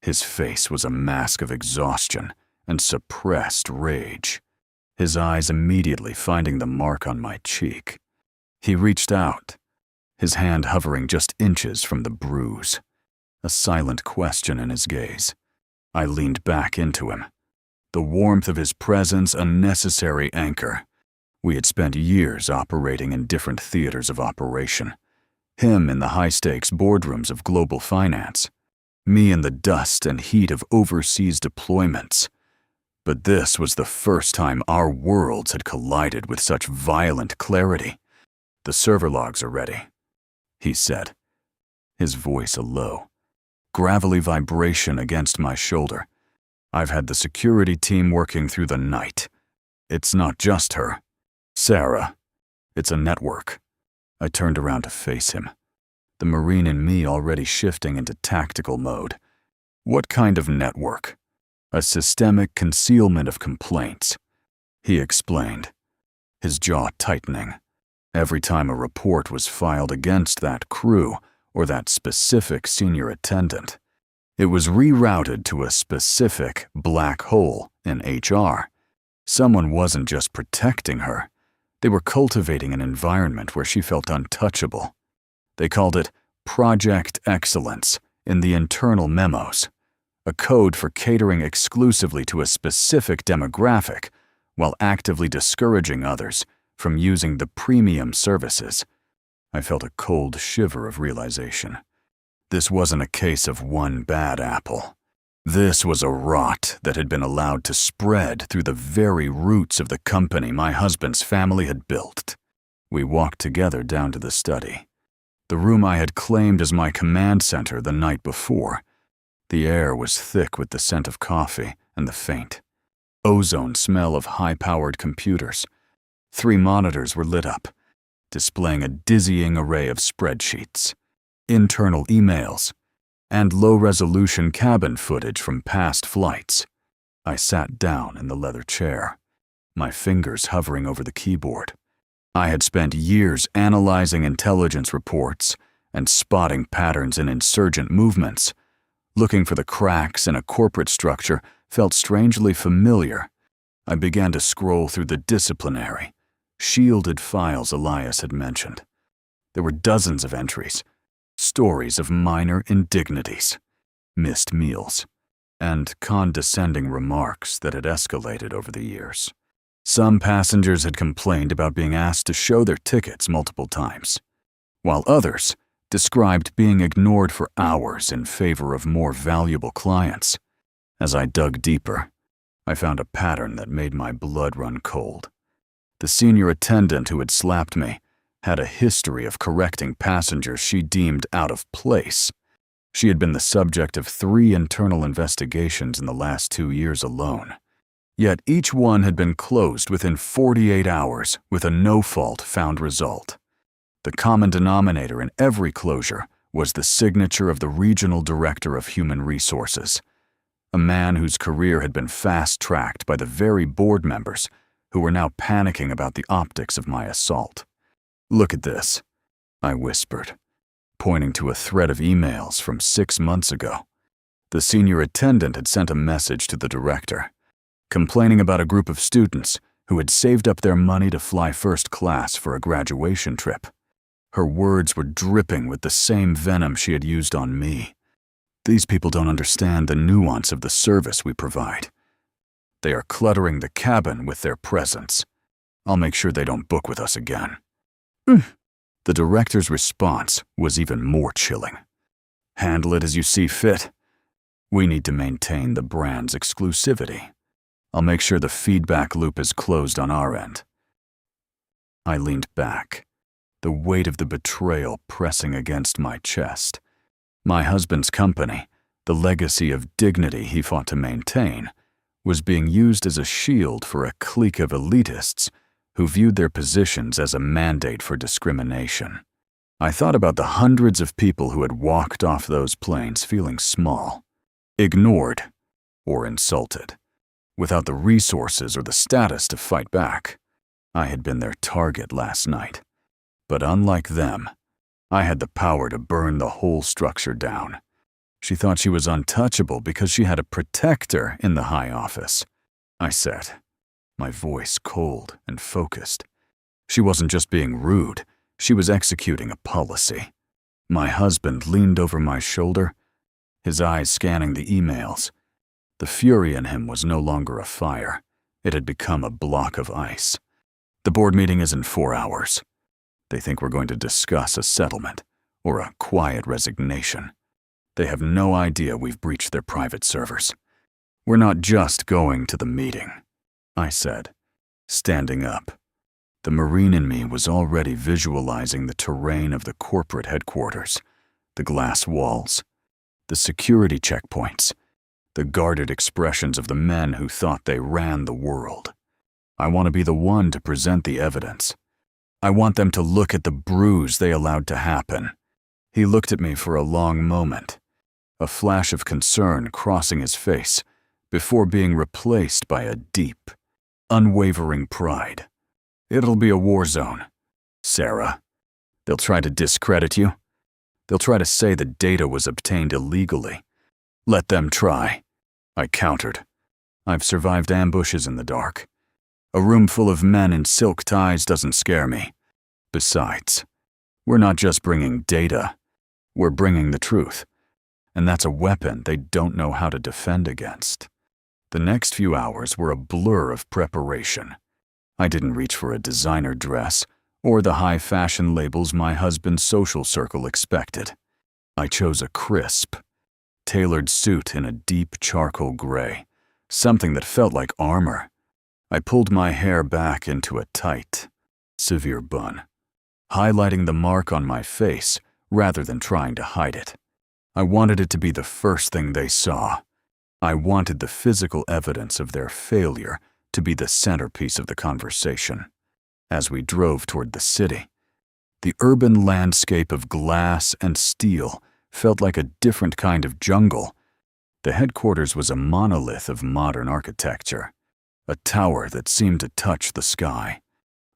His face was a mask of exhaustion and suppressed rage, his eyes immediately finding the mark on my cheek. He reached out, his hand hovering just inches from the bruise, a silent question in his gaze. I leaned back into him, the warmth of his presence a necessary anchor. We had spent years operating in different theaters of operation, him in the high-stakes boardrooms of global finance, me in the dust and heat of overseas deployments. But this was the first time our worlds had collided with such violent clarity. "The server logs are ready," he said, his voice a low, gravelly vibration against my shoulder. "I've had the security team working through the night. It's not just her, Sarah. It's a network." I turned around to face him, the Marine in me already shifting into tactical mode. "What kind of network?" "A systemic concealment of complaints," he explained, his jaw tightening. Every time a report was filed against that crew or that specific senior attendant, it was rerouted to a specific black hole in HR. Someone wasn't just protecting her, they were cultivating an environment where she felt untouchable. They called it Project Excellence in the internal memos, a code for catering exclusively to a specific demographic while actively discouraging others from using the premium services. I felt a cold shiver of realization. This wasn't a case of one bad apple. This was a rot that had been allowed to spread through the very roots of the company my husband's family had built. We walked together down to the study, the room I had claimed as my command center the night before. The air was thick with the scent of coffee and the faint, ozone smell of high-powered computers. 3 monitors were lit up, displaying a dizzying array of spreadsheets, internal emails, and low-resolution cabin footage from past flights. I sat down in the leather chair, my fingers hovering over the keyboard. I had spent years analyzing intelligence reports and spotting patterns in insurgent movements. Looking for the cracks in a corporate structure felt strangely familiar. I began to scroll through the disciplinary, shielded files Elias had mentioned. There were dozens of entries, stories of minor indignities, missed meals, and condescending remarks that had escalated over the years. Some passengers had complained about being asked to show their tickets multiple times, while others described being ignored for hours in favor of more valuable clients. As I dug deeper, I found a pattern that made my blood run cold. The senior attendant who had slapped me had a history of correcting passengers she deemed out of place. She had been the subject of 3 internal investigations in the last 2 years alone. Yet each one had been closed within 48 hours with a no-fault found result. The common denominator in every closure was the signature of the Regional Director of Human Resources, a man whose career had been fast-tracked by the very board members who were now panicking about the optics of my assault. "Look at this," I whispered, pointing to a thread of emails from 6 months ago. The senior attendant had sent a message to the director, complaining about a group of students who had saved up their money to fly first class for a graduation trip. Her words were dripping with the same venom she had used on me. "These people don't understand the nuance of the service we provide. They are cluttering the cabin with their presence. I'll make sure they don't book with us again." The director's response was even more chilling. "Handle it as you see fit. We need to maintain the brand's exclusivity. I'll make sure the feedback loop is closed on our end." I leaned back, the weight of the betrayal pressing against my chest. My husband's company, the legacy of dignity he fought to maintain, was being used as a shield for a clique of elitists who viewed their positions as a mandate for discrimination. I thought about the hundreds of people who had walked off those planes feeling small, ignored, or insulted, without the resources or the status to fight back. I had been their target last night. But unlike them, I had the power to burn the whole structure down. She thought she was untouchable because she had a protector in the high office. I said, my voice cold and focused. She wasn't just being rude, she was executing a policy. My husband leaned over my shoulder, his eyes scanning the emails. The fury in him was no longer a fire. It had become a block of ice. "The board meeting is in 4 hours. They think we're going to discuss a settlement or a quiet resignation. They have no idea we've breached their private servers. We're not just going to the meeting," I said, standing up. The Marine in me was already visualizing the terrain of the corporate headquarters, the glass walls, the security checkpoints, the guarded expressions of the men who thought they ran the world. I want to be the one to present the evidence. I want them to look at the bruise they allowed to happen. He looked at me for a long moment, a flash of concern crossing his face before being replaced by a deep, unwavering pride. "It'll be a war zone, Sarah. They'll try to discredit you. They'll try to say the data was obtained illegally. Let them try," I countered. "I've survived ambushes in the dark. A room full of men in silk ties doesn't scare me. Besides, we're not just bringing data, we're bringing the truth. And that's a weapon they don't know how to defend against." The next few hours were a blur of preparation. I didn't reach for a designer dress or the high fashion labels my husband's social circle expected. I chose a crisp, tailored suit in a deep charcoal gray, something that felt like armor. I pulled my hair back into a tight, severe bun, highlighting the mark on my face rather than trying to hide it. I wanted it to be the first thing they saw. I wanted the physical evidence of their failure to be the centerpiece of the conversation. As we drove toward the city, the urban landscape of glass and steel felt like a different kind of jungle. The headquarters was a monolith of modern architecture, a tower that seemed to touch the sky,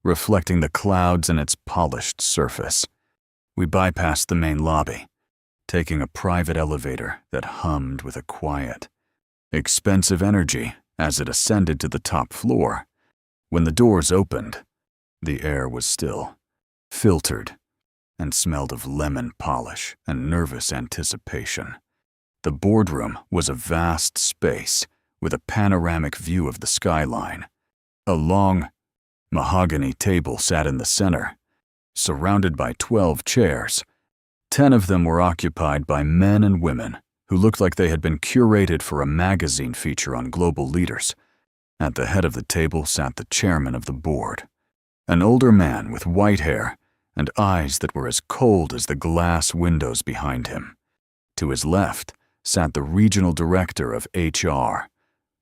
reflecting the clouds in its polished surface. We bypassed the main lobby, taking a private elevator that hummed with a quiet, expensive energy as it ascended to the top floor. When the doors opened, the air was still, filtered, and smelled of lemon polish and nervous anticipation. The boardroom was a vast space with a panoramic view of the skyline. A long, mahogany table sat in the center, surrounded by 12 chairs. 10 of them were occupied by men and women who looked like they had been curated for a magazine feature on global leaders. At the head of the table sat the chairman of the board, an older man with white hair and eyes that were as cold as the glass windows behind him. To his left sat the regional director of HR,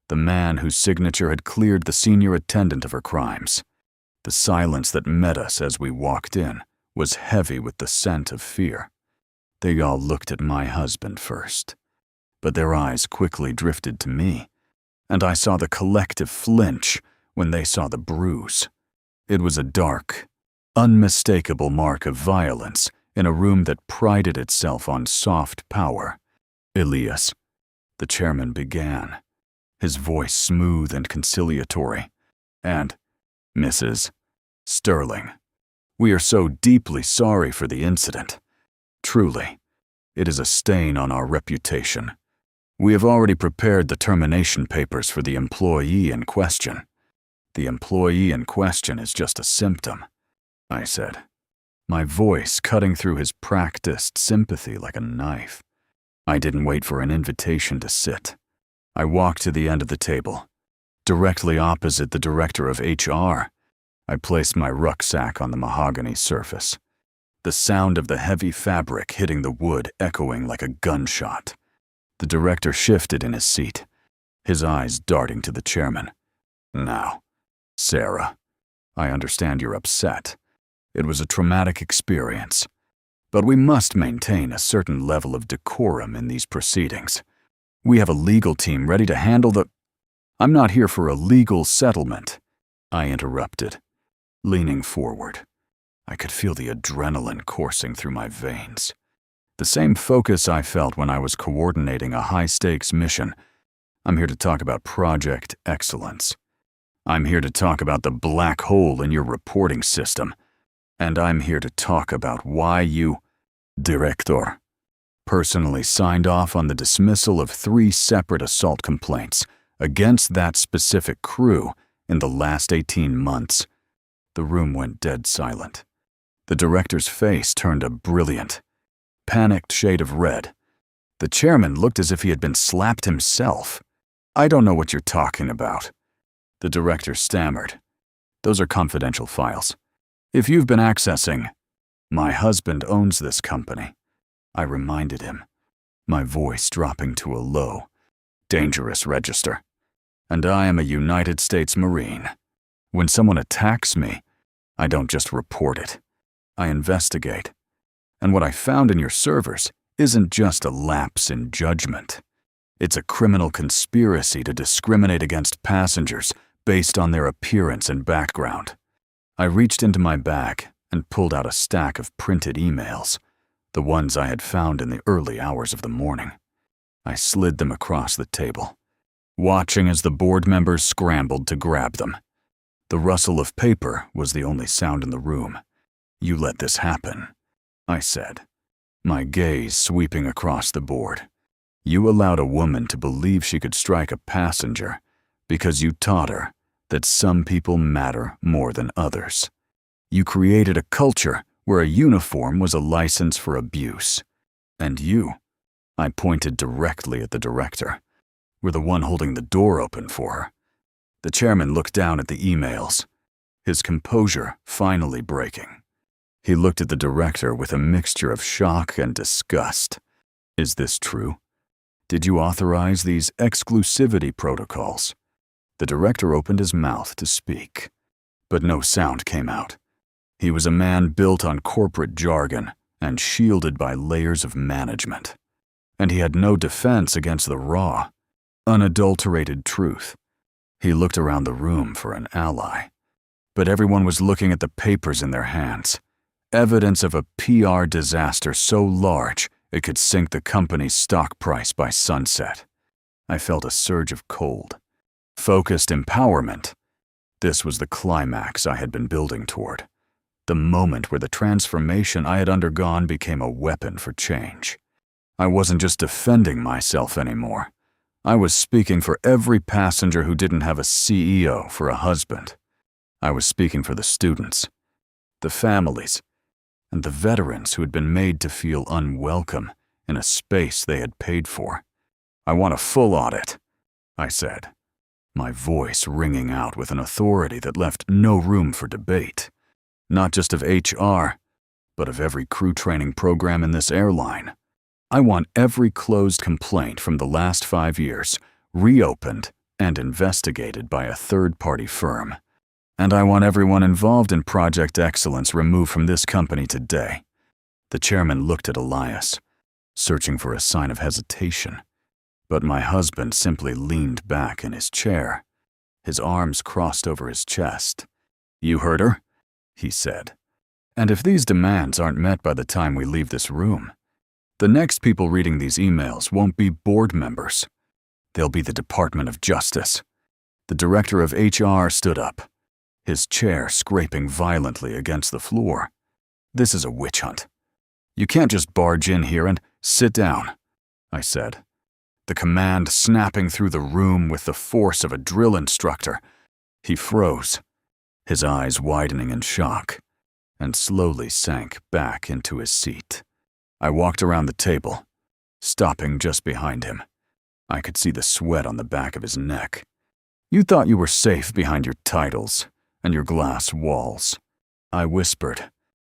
the man whose signature had cleared the senior attendant of her crimes. The silence that met us as we walked in was heavy with the scent of fear. They all looked at my husband first, but their eyes quickly drifted to me, and I saw the collective flinch when they saw the bruise. It was a dark, unmistakable mark of violence in a room that prided itself on soft power. "Elias," the chairman began, his voice smooth and conciliatory, "and Mrs. Sterling, we are so deeply sorry for the incident. Truly, it is a stain on our reputation. We have already prepared the termination papers for the employee in question. The employee in question is just a symptom," I said, my voice cutting through his practiced sympathy like a knife. I didn't wait for an invitation to sit. I walked to the end of the table, directly opposite the director of HR. I placed my rucksack on the mahogany surface, the sound of the heavy fabric hitting the wood echoing like a gunshot. The director shifted in his seat, his eyes darting to the chairman. "Now, Sarah, I understand you're upset. It was a traumatic experience, but we must maintain a certain level of decorum in these proceedings. We have a legal team ready to handle the—" "I'm not here for a legal settlement," I interrupted, leaning forward. I could feel the adrenaline coursing through my veins. The same focus I felt when I was coordinating a high-stakes mission. I'm here to talk about Project Excellence. I'm here to talk about the black hole in your reporting system. And I'm here to talk about why you, Director, personally signed off on the dismissal of 3 separate assault complaints against that specific crew in the last 18 months. The room went dead silent. The director's face turned a brilliant, panicked shade of red. The chairman looked as if he had been slapped himself. "I don't know what you're talking about." The director stammered. "Those are confidential files. If you've been accessing—" "My husband owns this company," I reminded him, my voice dropping to a low, dangerous register. "And I am a United States Marine. When someone attacks me, I don't just report it. I investigate. And what I found in your servers isn't just a lapse in judgment. It's a criminal conspiracy to discriminate against passengers based on their appearance and background." I reached into my bag and pulled out a stack of printed emails, the ones I had found in the early hours of the morning. I slid them across the table, watching as the board members scrambled to grab them. The rustle of paper was the only sound in the room. "You let this happen," I said, my gaze sweeping across the board. "You allowed a woman to believe she could strike a passenger because you taught her that some people matter more than others. You created a culture where a uniform was a license for abuse. And you," I pointed directly at the director, "were the one holding the door open for her." The chairman looked down at the emails, his composure finally breaking. He looked at the director with a mixture of shock and disgust. "Is this true? Did you authorize these exclusivity protocols?" The director opened his mouth to speak, but no sound came out. He was a man built on corporate jargon and shielded by layers of management. And he had no defense against the raw, unadulterated truth. He looked around the room for an ally, but everyone was looking at the papers in their hands, evidence of a PR disaster so large it could sink the company's stock price by sunset. I felt a surge of cold. Focused empowerment. This was the climax I had been building toward. The moment where the transformation I had undergone became a weapon for change. I wasn't just defending myself anymore. I was speaking for every passenger who didn't have a CEO for a husband. I was speaking for the students, the families, and the veterans who had been made to feel unwelcome in a space they had paid for. "I want a full audit," I said, my voice ringing out with an authority that left no room for debate. Not just of HR, but of every crew training program in this airline. I want every closed complaint from the last 5 years reopened and investigated by a third-party firm. And I want everyone involved in Project Excellence removed from this company today. The chairman looked at Elias, searching for a sign of hesitation. But my husband simply leaned back in his chair, his arms crossed over his chest. "You heard her?" he said. "And if these demands aren't met by the time we leave this room, the next people reading these emails won't be board members. They'll be the Department of Justice." The director of HR stood up, his chair scraping violently against the floor. "This is a witch hunt. You can't just barge in here and sit down," I said, the command snapping through the room with the force of a drill instructor. He froze, his eyes widening in shock, and slowly sank back into his seat. I walked around the table, stopping just behind him. I could see the sweat on the back of his neck. "You thought you were safe behind your titles and your glass walls," I whispered,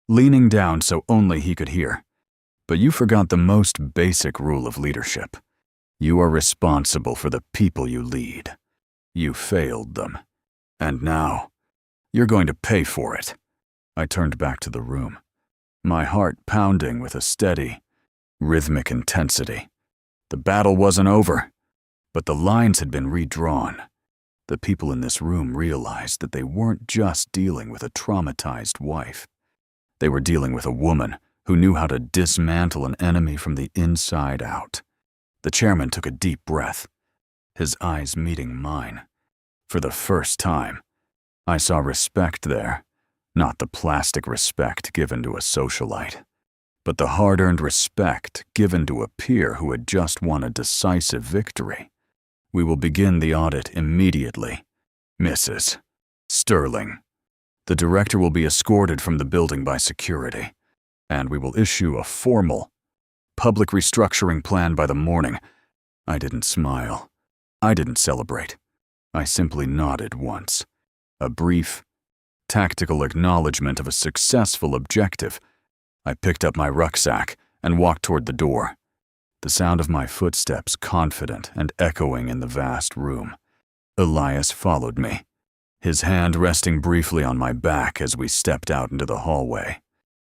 leaning down so only he could hear. "But you forgot the most basic rule of leadership. You are responsible for the people you lead. You failed them. And now, you're going to pay for it." I turned back to the room, my heart pounding with a steady, rhythmic intensity. The battle wasn't over, but the lines had been redrawn. The people in this room realized that they weren't just dealing with a traumatized wife. They were dealing with a woman who knew how to dismantle an enemy from the inside out. The chairman took a deep breath, his eyes meeting mine. For the first time, I saw respect there, not the plastic respect given to a socialite, but the hard-earned respect given to a peer who had just won a decisive victory. "We will begin the audit immediately, Mrs. Sterling. The director will be escorted from the building by security, and we will issue a formal public restructuring plan by the morning." I didn't smile. I didn't celebrate. I simply nodded once. A brief, tactical acknowledgement of a successful objective. I picked up my rucksack and walked toward the door, the sound of my footsteps confident and echoing in the vast room. Elias followed me, his hand resting briefly on my back as we stepped out into the hallway.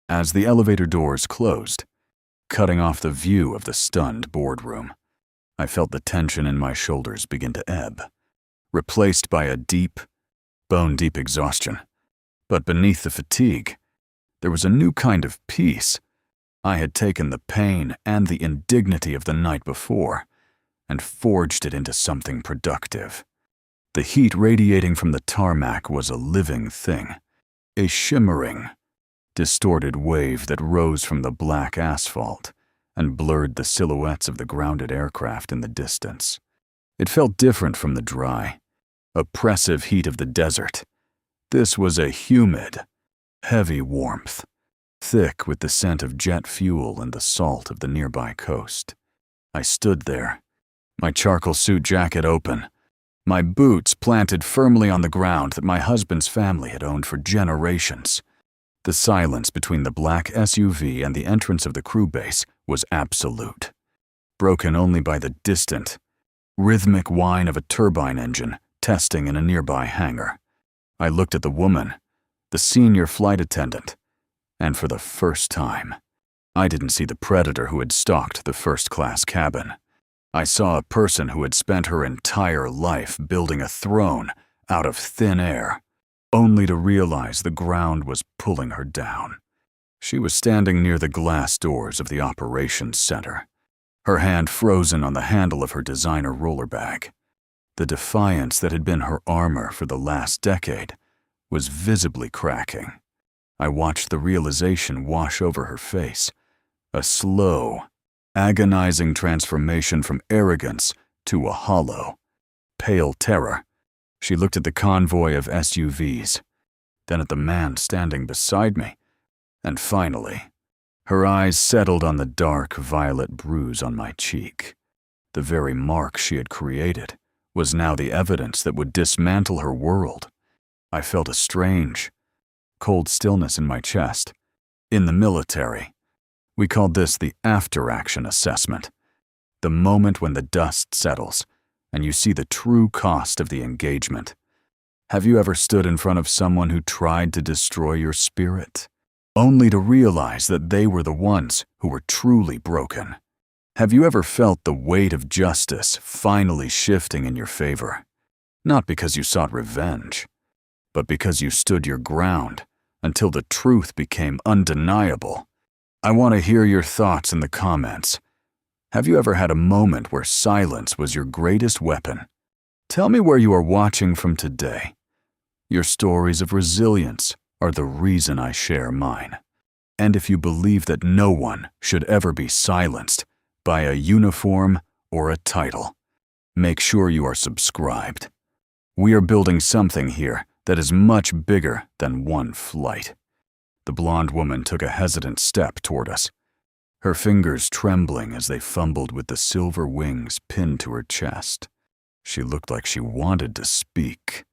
As the elevator doors closed, cutting off the view of the stunned boardroom, I felt the tension in my shoulders begin to ebb, replaced by a deep, bone-deep exhaustion. But beneath the fatigue, there was a new kind of peace. I had taken the pain and the indignity of the night before and forged it into something productive. The heat radiating from the tarmac was a living thing, a shimmering, distorted wave that rose from the black asphalt and blurred the silhouettes of the grounded aircraft in the distance. It felt different from the dry, oppressive heat of the desert. This was a humid, heavy warmth, thick with the scent of jet fuel and the salt of the nearby coast. I stood there, my charcoal suit jacket open, my boots planted firmly on the ground that my husband's family had owned for generations. The silence between the black SUV and the entrance of the crew base was absolute, broken only by the distant, rhythmic whine of a turbine engine testing in a nearby hangar. I looked at the woman, the senior flight attendant, and for the first time, I didn't see the predator who had stalked the first-class cabin. I saw a person who had spent her entire life building a throne out of thin air, only to realize the ground was pulling her down. She was standing near the glass doors of the operations center, her hand frozen on the handle of her designer roller bag. The defiance that had been her armor for the last decade was visibly cracking. I watched the realization wash over her face, a slow, agonizing transformation from arrogance to a hollow, pale terror. She looked at the convoy of SUVs, then at the man standing beside me, and finally, her eyes settled on the dark violet bruise on my cheek. The very mark she had created was now the evidence that would dismantle her world. I felt a strange, cold stillness in my chest. In the military, we called this the after-action assessment, the moment when the dust settles and you see the true cost of the engagement. Have you ever stood in front of someone who tried to destroy your spirit, only to realize that they were the ones who were truly broken? Have you ever felt the weight of justice finally shifting in your favor? Not because you sought revenge, but because you stood your ground until the truth became undeniable. I want to hear your thoughts in the comments. Have you ever had a moment where silence was your greatest weapon? Tell me where you are watching from today. Your stories of resilience are the reason I share mine. And if you believe that no one should ever be silenced by a uniform or a title, make sure you are subscribed. We are building something here that is much bigger than one flight. The blonde woman took a hesitant step toward us, her fingers trembling as they fumbled with the silver wings pinned to her chest. She looked like she wanted to speak,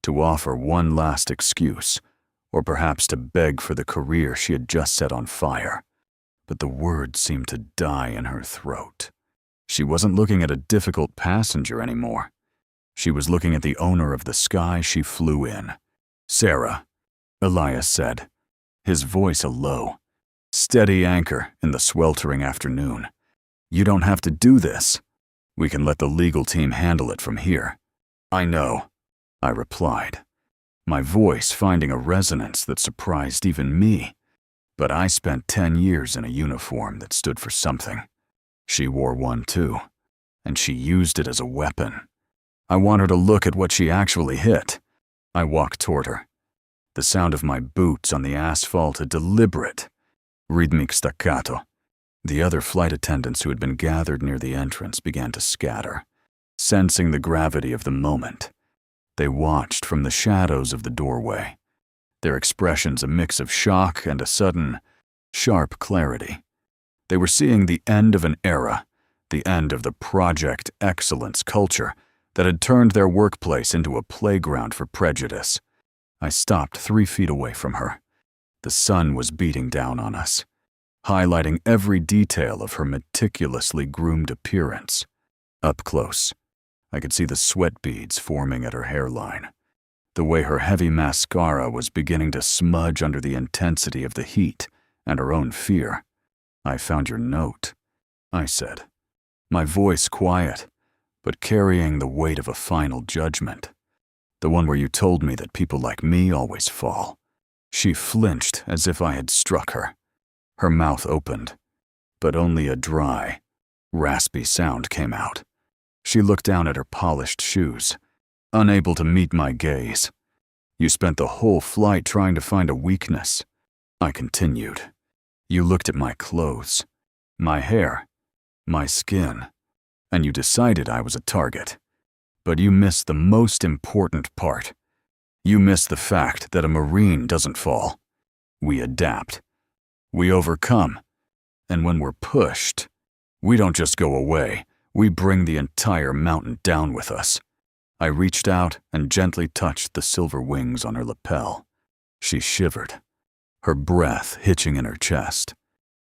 to offer one last excuse, or perhaps to beg for the career she had just set on fire. But the words seemed to die in her throat. She wasn't looking at a difficult passenger anymore. She was looking at the owner of the sky she flew in. "Sarah," Elias said, his voice a low, steady anchor in the sweltering afternoon. "You don't have to do this. We can let the legal team handle it from here." "I know," I replied, my voice finding a resonance that surprised even me. But I spent 10 years in a uniform that stood for something. She wore one too, and she used it as a weapon. I want her to look at what she actually hit. I walked toward her, the sound of my boots on the asphalt a deliberate, rhythmic staccato. The other flight attendants who had been gathered near the entrance began to scatter, sensing the gravity of the moment. They watched from the shadows of the doorway, their expressions a mix of shock and a sudden, sharp clarity. They were seeing the end of an era, the end of the Project Excellence culture that had turned their workplace into a playground for prejudice. I stopped 3 feet away from her. The sun was beating down on us, highlighting every detail of her meticulously groomed appearance. Up close, I could see the sweat beads forming at her hairline, the way her heavy mascara was beginning to smudge under the intensity of the heat and her own fear. "I found your note," I said, my voice quiet, but carrying the weight of a final judgment. "The one where you told me that people like me always fall." She flinched as if I had struck her. Her mouth opened, but only a dry, raspy sound came out. She looked down at her polished shoes, unable to meet my gaze. "You spent the whole flight trying to find a weakness," I continued. "You looked at my clothes, my hair, my skin, and you decided I was a target. But you missed the most important part. You missed the fact that a Marine doesn't fall. We adapt. We overcome. And when we're pushed, we don't just go away. We bring the entire mountain down with us." I reached out and gently touched the silver wings on her lapel. She shivered, her breath hitching in her chest.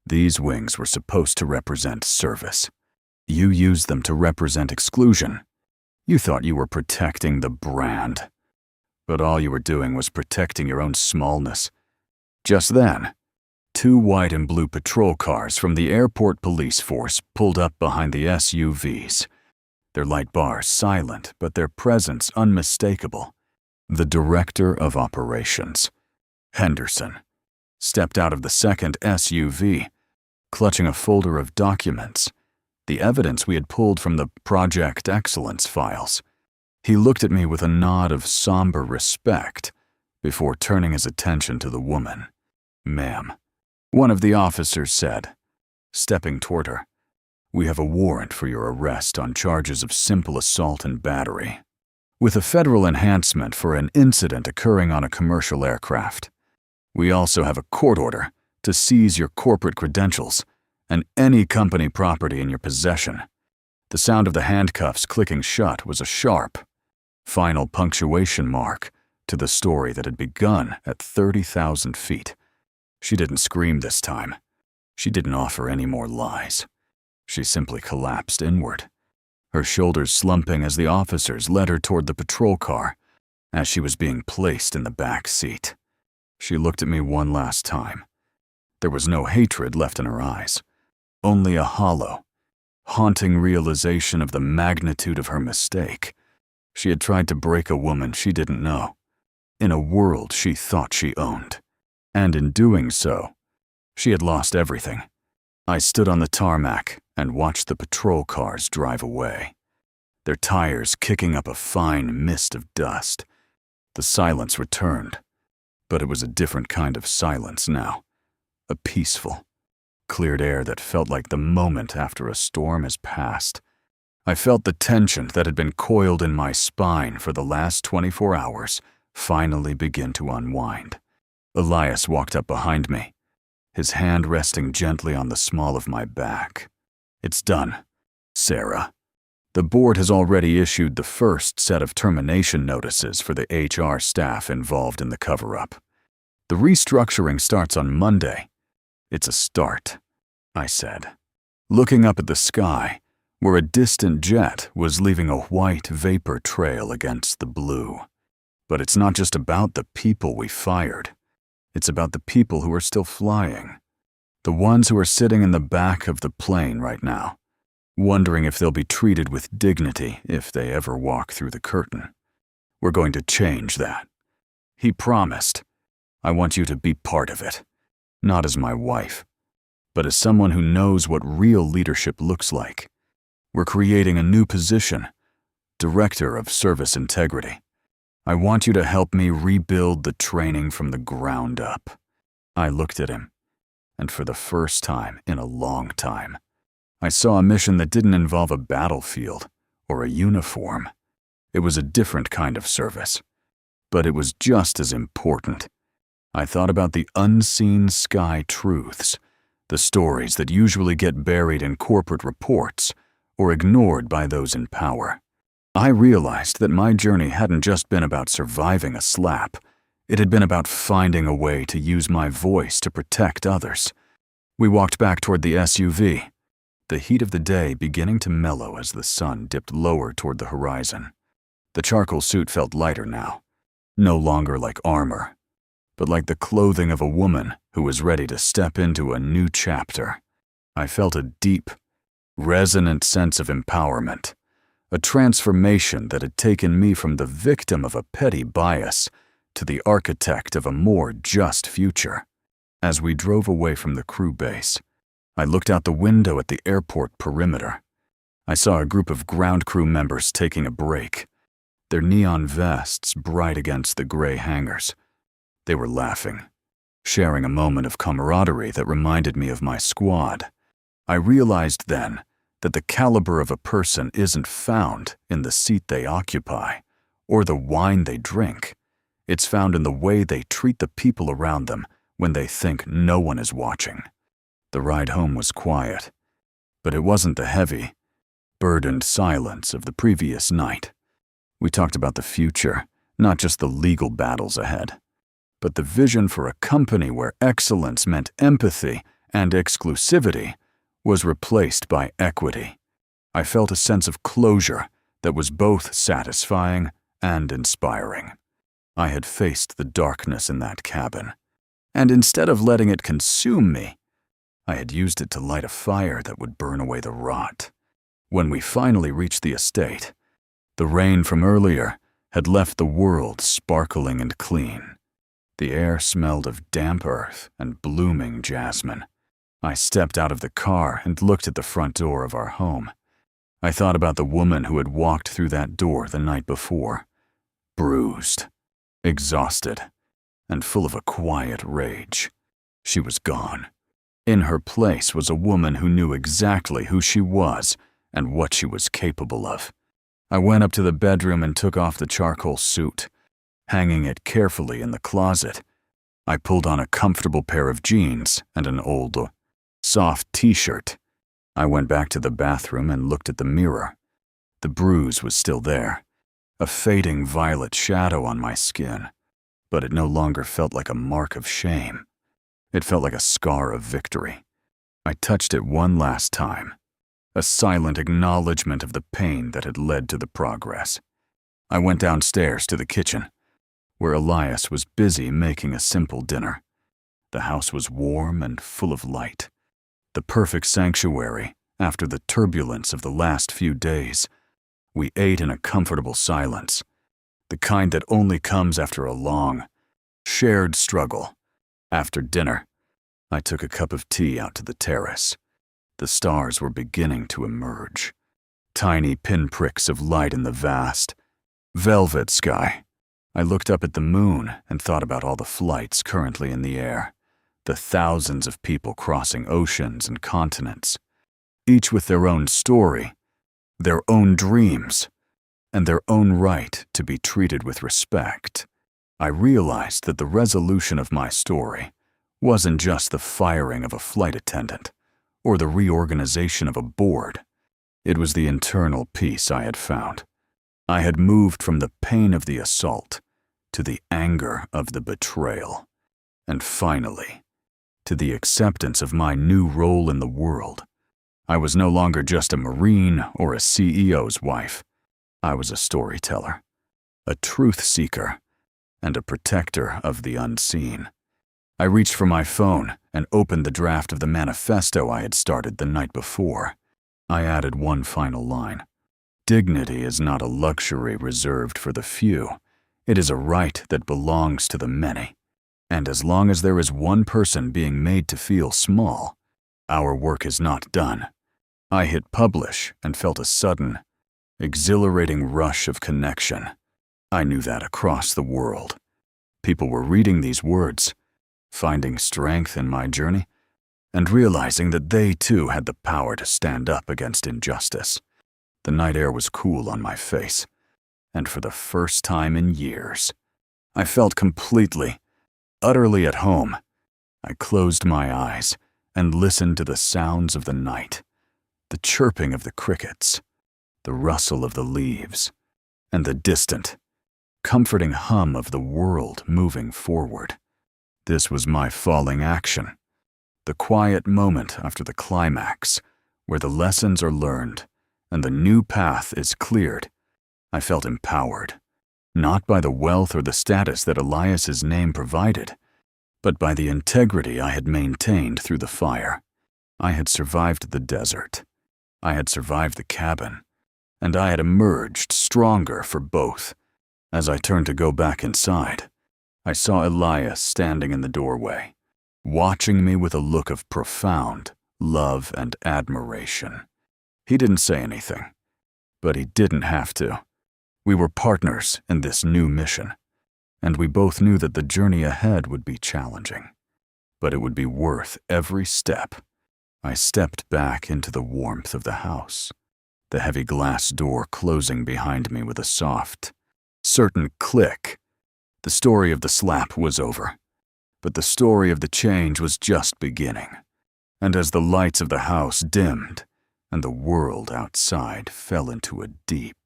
These wings were supposed to represent service. You used them to represent exclusion. You thought you were protecting the brand. But all you were doing was protecting your own smallness. Just then, 2 white and blue patrol cars from the airport police force pulled up behind the SUVs, their light bars silent, but their presence unmistakable. The director of operations, Henderson, stepped out of the second SUV, clutching a folder of documents, the evidence we had pulled from the Project Excellence files. He looked at me with a nod of somber respect before turning his attention to the woman. "Ma'am," one of the officers said, stepping toward her, "we have a warrant for your arrest on charges of simple assault and battery, with a federal enhancement for an incident occurring on a commercial aircraft. We also have a court order to seize your corporate credentials and any company property in your possession." The sound of the handcuffs clicking shut was a sharp, final punctuation mark to the story that had begun at 30,000 feet. She didn't scream this time. She didn't offer any more lies. She simply collapsed inward, her shoulders slumping as the officers led her toward the patrol car as she was being placed in the back seat. She looked at me one last time. There was no hatred left in her eyes, only a hollow, haunting realization of the magnitude of her mistake. She had tried to break a woman she didn't know, in a world she thought she owned. And in doing so, she had lost everything. I stood on the tarmac and watched the patrol cars drive away, their tires kicking up a fine mist of dust. The silence returned, but it was a different kind of silence now, a peaceful, cleared air that felt like the moment after a storm has passed. I felt the tension that had been coiled in my spine for the last 24 hours finally begin to unwind. Elias walked up behind me, his hand resting gently on the small of my back. "It's done, Sarah. The board has already issued the first set of termination notices for the HR staff involved in the cover-up. The restructuring starts on Monday. It's a start," I said, looking up at the sky, where a distant jet was leaving a white vapor trail against the blue. But it's not just about the people we fired. It's about the people who are still flying. The ones who are sitting in the back of the plane right now, wondering if they'll be treated with dignity if they ever walk through the curtain. We're going to change that. He promised. I want you to be part of it, not as my wife, but as someone who knows what real leadership looks like. We're creating a new position, Director of Service Integrity. I want you to help me rebuild the training from the ground up." I looked at him, and for the first time in a long time, I saw a mission that didn't involve a battlefield or a uniform. It was a different kind of service, but it was just as important. I thought about the unseen sky truths, the stories that usually get buried in corporate reports or ignored by those in power. I realized that my journey hadn't just been about surviving a slap. It had been about finding a way to use my voice to protect others. We walked back toward the SUV, the heat of the day beginning to mellow as the sun dipped lower toward the horizon. The charcoal suit felt lighter now, no longer like armor, but like the clothing of a woman who was ready to step into a new chapter. I felt a deep, resonant sense of empowerment, a transformation that had taken me from the victim of a petty bias to the architect of a more just future. As we drove away from the crew base, I looked out the window at the airport perimeter. I saw a group of ground crew members taking a break, their neon vests bright against the gray hangars. They were laughing, sharing a moment of camaraderie that reminded me of my squad. I realized then that the caliber of a person isn't found in the seat they occupy or the wine they drink. It's found in the way they treat the people around them when they think no one is watching. The ride home was quiet, but it wasn't the heavy, burdened silence of the previous night. We talked about the future, not just the legal battles ahead, but the vision for a company where excellence meant empathy and exclusivity was replaced by equity. I felt a sense of closure that was both satisfying and inspiring. I had faced the darkness in that cabin, and instead of letting it consume me, I had used it to light a fire that would burn away the rot. When we finally reached the estate, the rain from earlier had left the world sparkling and clean. The air smelled of damp earth and blooming jasmine. I stepped out of the car and looked at the front door of our home. I thought about the woman who had walked through that door the night before, bruised, exhausted, and full of a quiet rage. She was gone. In her place was a woman who knew exactly who she was and what she was capable of. I went up to the bedroom and took off the charcoal suit, hanging it carefully in the closet. I pulled on a comfortable pair of jeans and an old, soft t-shirt. I went back to the bathroom and looked at the mirror. The bruise was still there, a fading violet shadow on my skin, but it no longer felt like a mark of shame. It felt like a scar of victory. I touched it one last time, a silent acknowledgement of the pain that had led to the progress. I went downstairs to the kitchen, where Elias was busy making a simple dinner. The house was warm and full of light, the perfect sanctuary After the turbulence of the last few days, we ate in a comfortable silence, the kind that only comes after a long, shared struggle. After dinner, I took a cup of tea out to the terrace. The stars were beginning to emerge, tiny pinpricks of light in the vast, velvet sky. I looked up at the moon and thought about all the flights currently in the air, the thousands of people crossing oceans and continents, each with their own story, their own dreams, and their own right to be treated with respect. I realized that the resolution of my story wasn't just the firing of a flight attendant or the reorganization of a board. It was the internal peace I had found. I had moved from the pain of the assault to the anger of the betrayal, and finally, to the acceptance of my new role in the world. I was no longer just a Marine or a CEO's wife. I was a storyteller, a truth seeker, and a protector of the unseen. I reached for my phone and opened the draft of the manifesto I had started the night before. I added one final line. Dignity is not a luxury reserved for the few. It is a right that belongs to the many. And as long as there is one person being made to feel small, our work is not done. I hit publish and felt a sudden, exhilarating rush of connection. I knew that across the world, people were reading these words, finding strength in my journey, and realizing that they too had the power to stand up against injustice. The night air was cool on my face, and for the first time in years, I felt completely, utterly at home. I closed my eyes and listened to the sounds of the night, the chirping of the crickets, the rustle of the leaves, and the distant, comforting hum of the world moving forward. This was my falling action, the quiet moment after the climax, where the lessons are learned and the new path is cleared. I felt empowered, not by the wealth or the status that Elias's name provided, but by the integrity I had maintained through the fire. I had survived the desert, I had survived the cabin, and I had emerged stronger for both. As I turned to go back inside, I saw Elias standing in the doorway, watching me with a look of profound love and admiration. He didn't say anything, but he didn't have to. We were partners in this new mission, and we both knew that the journey ahead would be challenging, but it would be worth every step. I stepped back into the warmth of the house, the heavy glass door closing behind me with a soft, certain click. The story of the slap was over, but the story of the change was just beginning. And as the lights of the house dimmed and the world outside fell into a deep,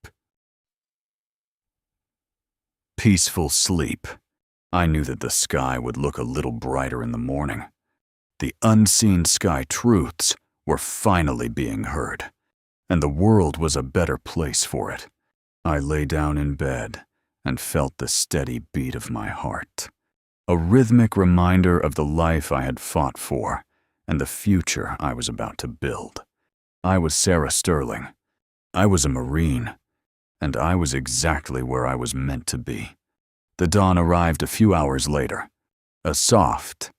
peaceful sleep, I knew that the sky would look a little brighter in the morning. The unseen sky truths were finally being heard, and the world was a better place for it. I lay down in bed and felt the steady beat of my heart, a rhythmic reminder of the life I had fought for and the future I was about to build. I was Sarah Sterling. I was a Marine, and I was exactly where I was meant to be. The dawn arrived a few hours later, a soft,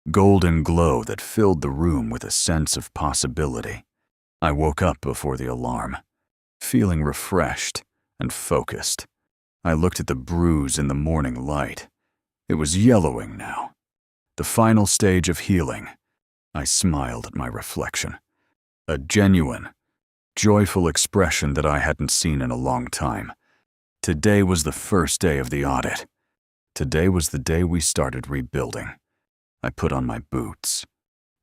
golden glow that filled the room with a sense of possibility. I woke up before the alarm, feeling refreshed and focused. I looked at the bruise in the morning light. It was yellowing now, the final stage of healing. I smiled at my reflection, a genuine, joyful expression that I hadn't seen in a long time. Today was the first day of the audit. Today was the day we started rebuilding. I put on my boots,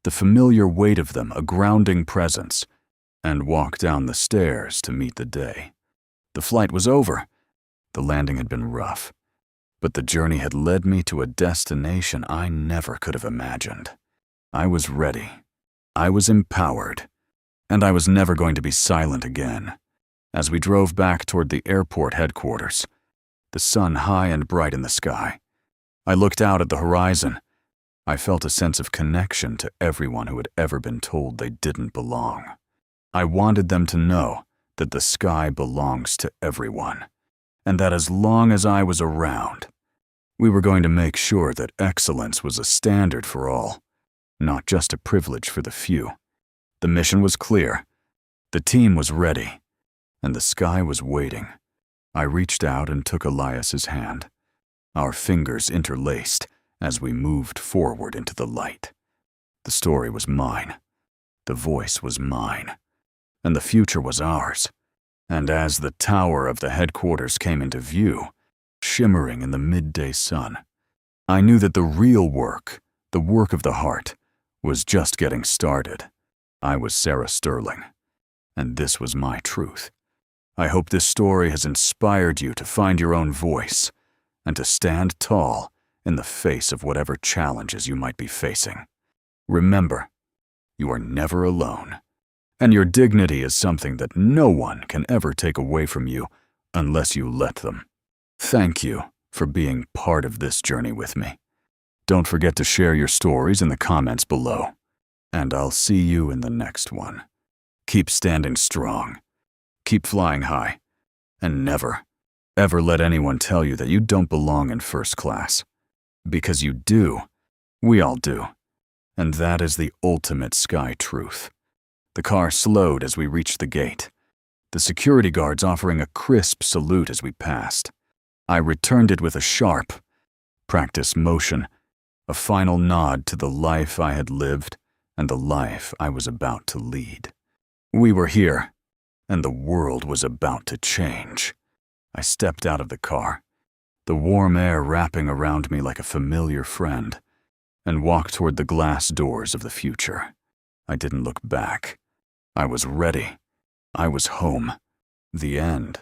the familiar weight of them a grounding presence, and walked down the stairs to meet the day. The flight was over. The landing had been rough, but the journey had led me to a destination I never could have imagined. I was ready. I was empowered. And I was never going to be silent again. As we drove back toward the airport headquarters, the sun high and bright in the sky, I looked out at the horizon. I felt a sense of connection to everyone who had ever been told they didn't belong. I wanted them to know that the sky belongs to everyone, and that as long as I was around, we were going to make sure that excellence was a standard for all, not just a privilege for the few. The mission was clear, the team was ready, and the sky was waiting. I reached out and took Elias's hand. Our fingers interlaced as we moved forward into the light. The story was mine, the voice was mine, and the future was ours. And as the tower of the headquarters came into view, shimmering in the midday sun, I knew that the real work, the work of the heart, was just getting started. I was Sarah Sterling, and this was my truth. I hope this story has inspired you to find your own voice and to stand tall in the face of whatever challenges you might be facing. Remember, you are never alone, and your dignity is something that no one can ever take away from you unless you let them. Thank you for being part of this journey with me. Don't forget to share your stories in the comments below, and I'll see you in the next one. Keep standing strong, keep flying high, and never, ever let anyone tell you that you don't belong in first class. Because you do. We all do. And that is the ultimate sky truth. The car slowed as we reached the gate, the security guards offering a crisp salute as we passed. I returned it with a sharp, practiced motion, a final nod to the life I had lived and the life I was about to lead. We were here, and the world was about to change. I stepped out of the car, the warm air wrapping around me like a familiar friend, and walked toward the glass doors of the future. I didn't look back. I was ready. I was home. The end